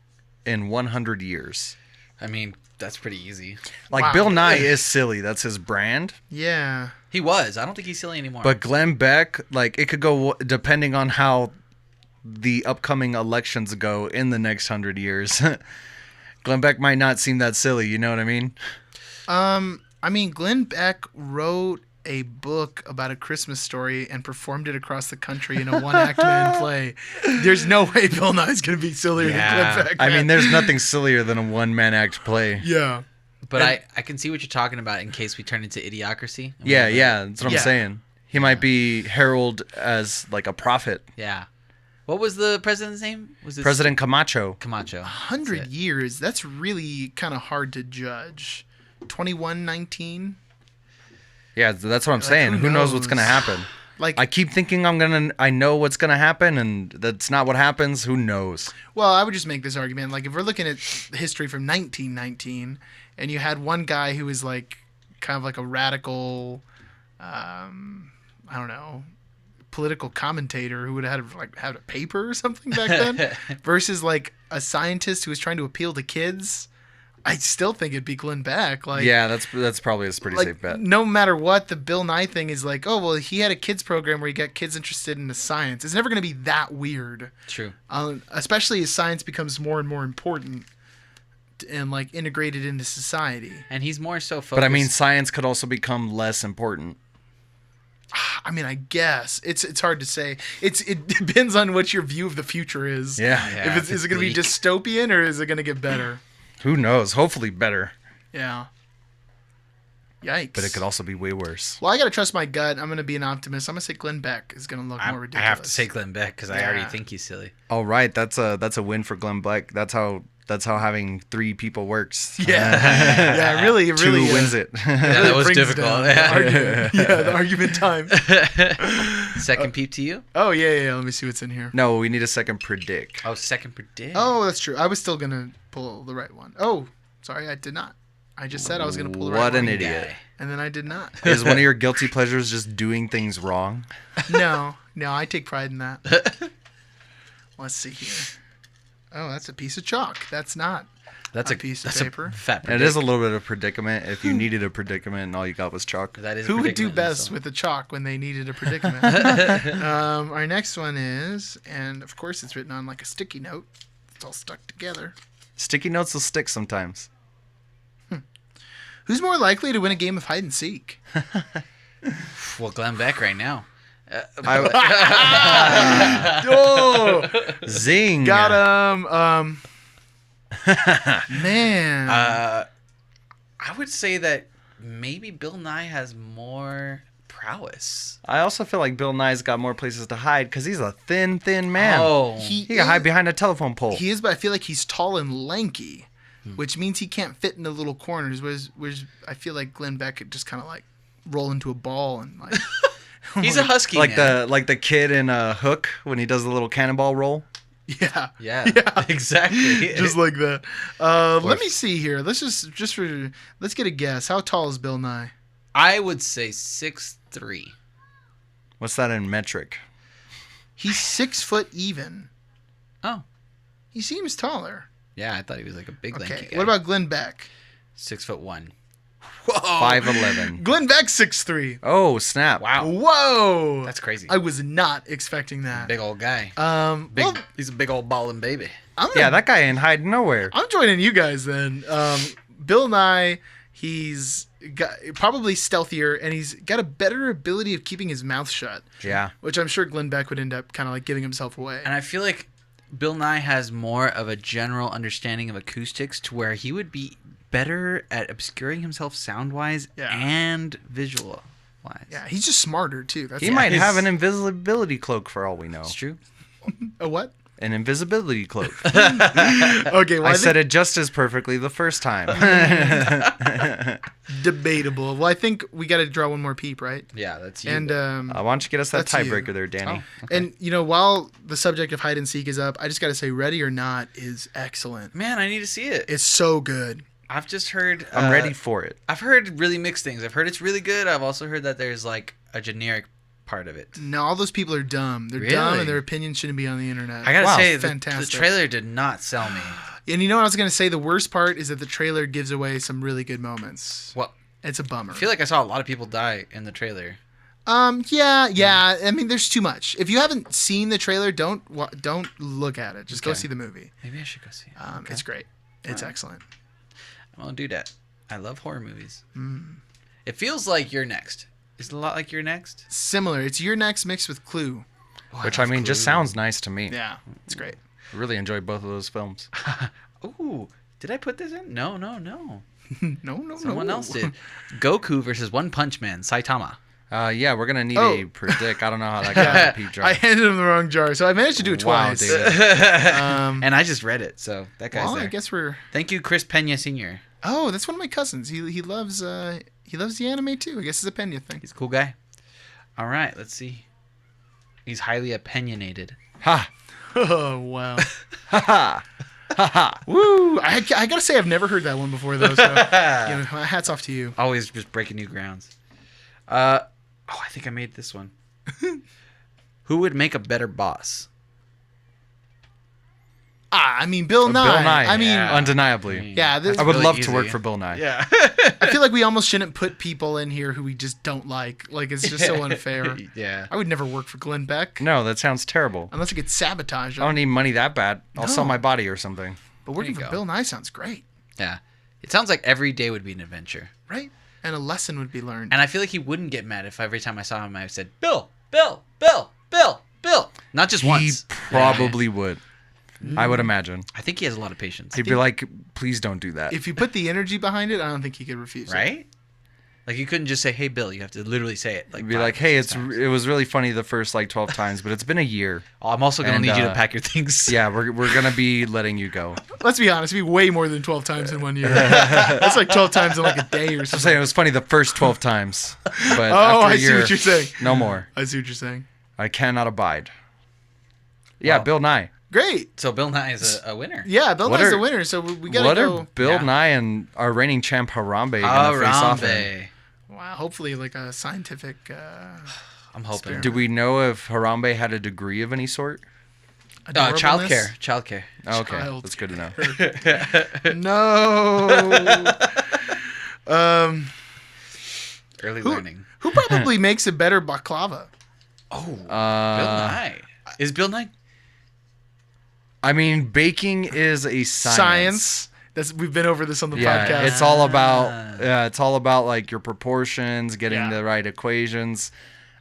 in 100 years. I mean, that's pretty easy. Like Wow. Bill Nye is silly. That's his brand. Yeah. He was. I don't think he's silly anymore. But Glenn Beck, like it could go depending on how the upcoming elections go in the next 100 years. Glenn Beck might not seem that silly. You know what I mean? I mean, Glenn Beck wrote a book about a Christmas story and performed it across the country in a one-act man play. There's no way Bill Nye's going to be sillier than Glenn Beck. I mean, man. there's nothing sillier than a one-man act play. Yeah. But I can see what you're talking about in case we turn into idiocracy. Yeah, that's what Yeah. I'm saying. He might be heralded as like a prophet. Yeah. What was the president's name? Was it President Camacho. Camacho? 100 That's it. years, that's really kind of hard to judge. 2119? Yeah, that's what I'm Like, saying. Who knows what's knows? gonna happen? Like, I keep thinking I know what's gonna happen, and that's not what happens. Who knows? well, I would just make this argument. Like, if we're looking at history from 1919, and you had one guy who was like, kind of like a radical, I don't know, political commentator who would have had a paper or something back then, versus like a scientist who was trying to appeal to kids, I still think it'd be Glenn Beck. Like, Yeah, that's probably a pretty like, safe bet. no matter what, the Bill Nye thing is like, oh, well, he had a kids program where he got kids interested in the science. It's never going to be that weird. True. Especially as science becomes more and more important and like integrated into society. And he's more so focused. But I mean, science could also become less important. I mean, I guess it's hard to say. It depends on what your view of the future is. Yeah. If is it going to be bleak. dystopian or is it going to get better? Who knows? Hopefully better. Yeah. Yikes. But it could also be way worse. Well, I got to trust my gut. I'm going to be an optimist. I'm going to say Glenn Beck is going to look more I ridiculous. have to say Glenn Beck because I already Yeah. think he's silly. All right, that's a win for Glenn Beck. That's how having three people works. Yeah. Yeah, really, it Two really wins it. Yeah, that was brings difficult. down the argument. Yeah, the argument time. Second peep to you? Oh, yeah. Let me see what's in here. No, we need a second predict. Oh, second predict. Oh, that's true. I was still going to pull the right one. Oh, sorry, I did not. I just said I was going to pull the right What one. an idiot. And then I did not. Is one of your guilty pleasures just doing things wrong? No, I take pride in that. Let's see here. Oh, that's a piece of chalk. That's not That's a piece of that's paper. A fat It predict. is a little bit of predicament if you needed a predicament and all you got was chalk. That is a Who would do predicament, best so. with the chalk when they needed a predicament? Our next one is, and of course it's written on like a sticky note. It's all stuck together. Sticky notes will stick sometimes. Who's more likely to win a game of hide and seek? Well, Glenn Beck right now. Oh, Zing. got him. Man. I would say that maybe Bill Nye has more prowess. I also feel like Bill Nye's got more places to hide because he's a thin man. Oh, He can hide behind a telephone pole. He is, but I feel like he's tall and lanky, which means he can't fit into little corners. Whereas I feel like Glenn Beck could just kind of like roll into a ball and like. he's a husky like man. the kid in Hook when he does the little cannonball roll. Yeah. Yeah, exactly. Just like that. Let me see here. Let's let's get a guess. How tall is Bill Nye? I would say 6'3". What's that in metric? He's 6 foot even. Oh, He seems taller. yeah. I thought he was like a big lanky Okay. guy. What about Glenn Beck? 6'1"? Whoa. 5'11". Glenn Beck's 6'3". Oh snap! Wow, Whoa. that's crazy. I was not expecting that. Big old guy. Well, He's a big old ballin' baby. Yeah, that guy ain't hiding nowhere. I'm joining you guys then. Bill Nye, he's got probably stealthier and he's got a better ability of keeping his mouth shut, Yeah. which I'm sure Glenn Beck would end up kind of like giving himself away. And I feel like Bill Nye has more of a general understanding of acoustics to where he would be better at obscuring himself sound-wise and visual-wise. Yeah, he's just smarter, too. He might have an invisibility cloak for all we know. It's true. A what? An invisibility cloak. Okay, well, I said it just as perfectly the first time. Debatable. Well, I think we got to draw one more peep, right? Yeah, that's you. And why don't you get us that that's you. tiebreaker there, Danny? Oh, okay. And, while the subject of hide and seek is up, I just got to say Ready or Not is excellent. Man, I need to see it. It's so good. I've just heard... I'm ready for it. I've heard really mixed things. I've heard it's really good. I've also heard that there's like a generic part of it. No, all those people are dumb. They're dumb, and their opinions shouldn't be on the internet. I gotta say, fantastic. The trailer did not sell me. And you know what I was gonna say? The worst part is that the trailer gives away some really good moments. Well, it's a bummer. I feel like I saw a lot of people die in the trailer. Yeah. I mean, there's too much. If you haven't seen the trailer, don't look at it. Just go see the movie. Maybe I should go see it. It's great. It's excellent. I'm gonna do that. I love horror movies. It feels like You're Next. Is it a lot like You're Next? Similar. It's You're Next mixed with Clue. Which, I mean, Clue. just sounds nice to me. Yeah, it's great. I really enjoyed both of those films. Ooh, did I put this in? No. No. Someone else did. Goku versus One Punch Man, Saitama. Yeah, we're going to need a predict. I don't know how that got in the peep jar. I handed him the wrong jar, so I managed to do it twice. David. And I just read it, so that guy's there. I guess we're... Thank you, Chris Pena Sr. Oh, that's one of my cousins. He loves the anime too. I guess it's a Pena thing. He's a cool guy. All right, let's see. He's highly opinionated. Ha! Oh, wow. Ha ha! Woo! I gotta say, I've never heard that one before, though. So, hats off to you. Always just breaking new grounds. I think I made this one. Who would make a better boss? I mean, Bill Nye. Bill Nye. I mean, undeniably. Yeah, I would really love easy. to work for Bill Nye. Yeah. I feel like we almost shouldn't put people in here who we just don't like. Like, it's just so unfair. Yeah. I would never work for Glenn Beck. No, that sounds terrible. Unless I get sabotaged. I don't need money that bad. I'll sell No. my body or something. But working There you for go. Bill Nye sounds great, Yeah. It sounds like every day would be an adventure. right? And a lesson would be learned. And I feel like he wouldn't get mad if every time I saw him I said, Bill, Bill, Bill, Bill, Bill. Not just once. He probably would. I would imagine. I think he has a lot of patience. He'd be like, please don't do that. If you put the energy behind it, I don't think he could refuse it. Right? Like you couldn't just say, "Hey, Bill." You have to literally say it. Like He'd be 5 like, or hey, 6 times. it was really funny the first 12 times, but it's been a year. Oh, I'm also gonna And, need you to pack your things. Yeah, we're going to be letting you go. Let's be honest, it'd be way more than 12 times in 1 year. That's like 12 times in like a day or I'm something. saying it was funny the first 12 times, but Oh, after a I see year, what you're saying. no more. I see what you're saying. I cannot abide. Yeah, Well, Bill Nye. Great. So Bill Nye is a winner. Yeah, Bill What Nye's are- the winner, so we gotta What go. are Bill Yeah. Nye and our reigning champ Harambe going to face off in? Harambe. Wow, hopefully like a scientific. I'm hoping. Do we know if Harambe had a degree of any sort? adorableness. Childcare. Oh, okay, Child that's good to know. No. Early learning. Who probably makes a better baklava? Oh, Bill Nye. Is Bill Nye? I mean, baking is a science. We've been over this on the Yeah, podcast. it's all about like your proportions, getting Yeah. the right equations.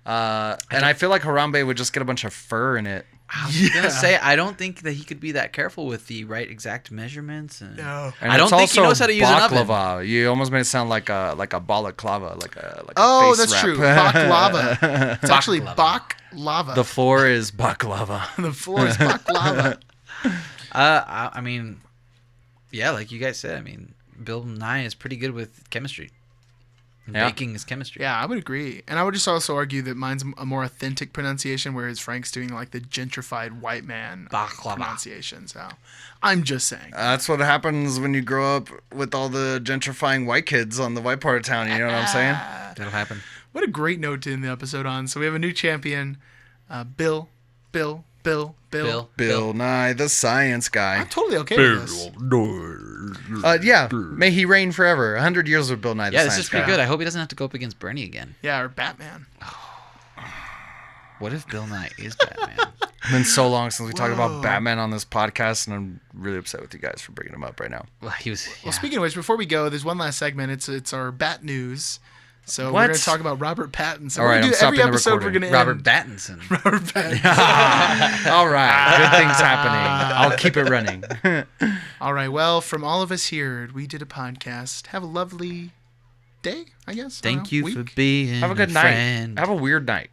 And I feel like Harambe would just get a bunch of fur in it. I was gonna say I don't think that he could be that careful with the right exact measurements. And No. And I don't it's think he also knows how to use an oven. baklava. You almost made it sound like a balaclava, like a Oh, face that's wrap. true. Baklava. It's actually Baklava. baklava. The floor is baklava. The floor is baklava. I mean, yeah, like you guys said. I mean, Bill Nye is pretty good with chemistry. And Yeah. Baking is chemistry. Yeah, I would agree. And I would just also argue that mine's a more authentic pronunciation, whereas Frank's doing like the gentrified white man Baklava. pronunciation. So I'm just saying. That's what happens when you grow up with all the gentrifying white kids on the white part of town. You know what I'm saying? That'll happen. What a great note to end the episode on. So we have a new champion, Bill. Bill Nye, the science guy. I'm totally okay with this. Yeah, may he reign forever. 100 years with Bill Nye, the Yeah, this science is pretty guy. good. I hope he doesn't have to go up against Bernie again. Yeah, or Batman. What if Bill Nye is Batman? It's been so long since we talked about Batman on this podcast, and I'm really upset with you guys for bringing him up right now. Well, he was. Well, speaking of which, before we go, there's one last segment. It's our Bat News. So What? we're going to talk about Robert Pattinson. All We're right, gonna I'm do stopping every the episode. We're recording. going to Robert end. Pattinson. Robert Pattinson. All right, good things happening. I'll keep it running. All right. Well, from all of us here, we did a podcast. Have a lovely day, I guess. Thank you for being Have a good night. friend. Have a weird night.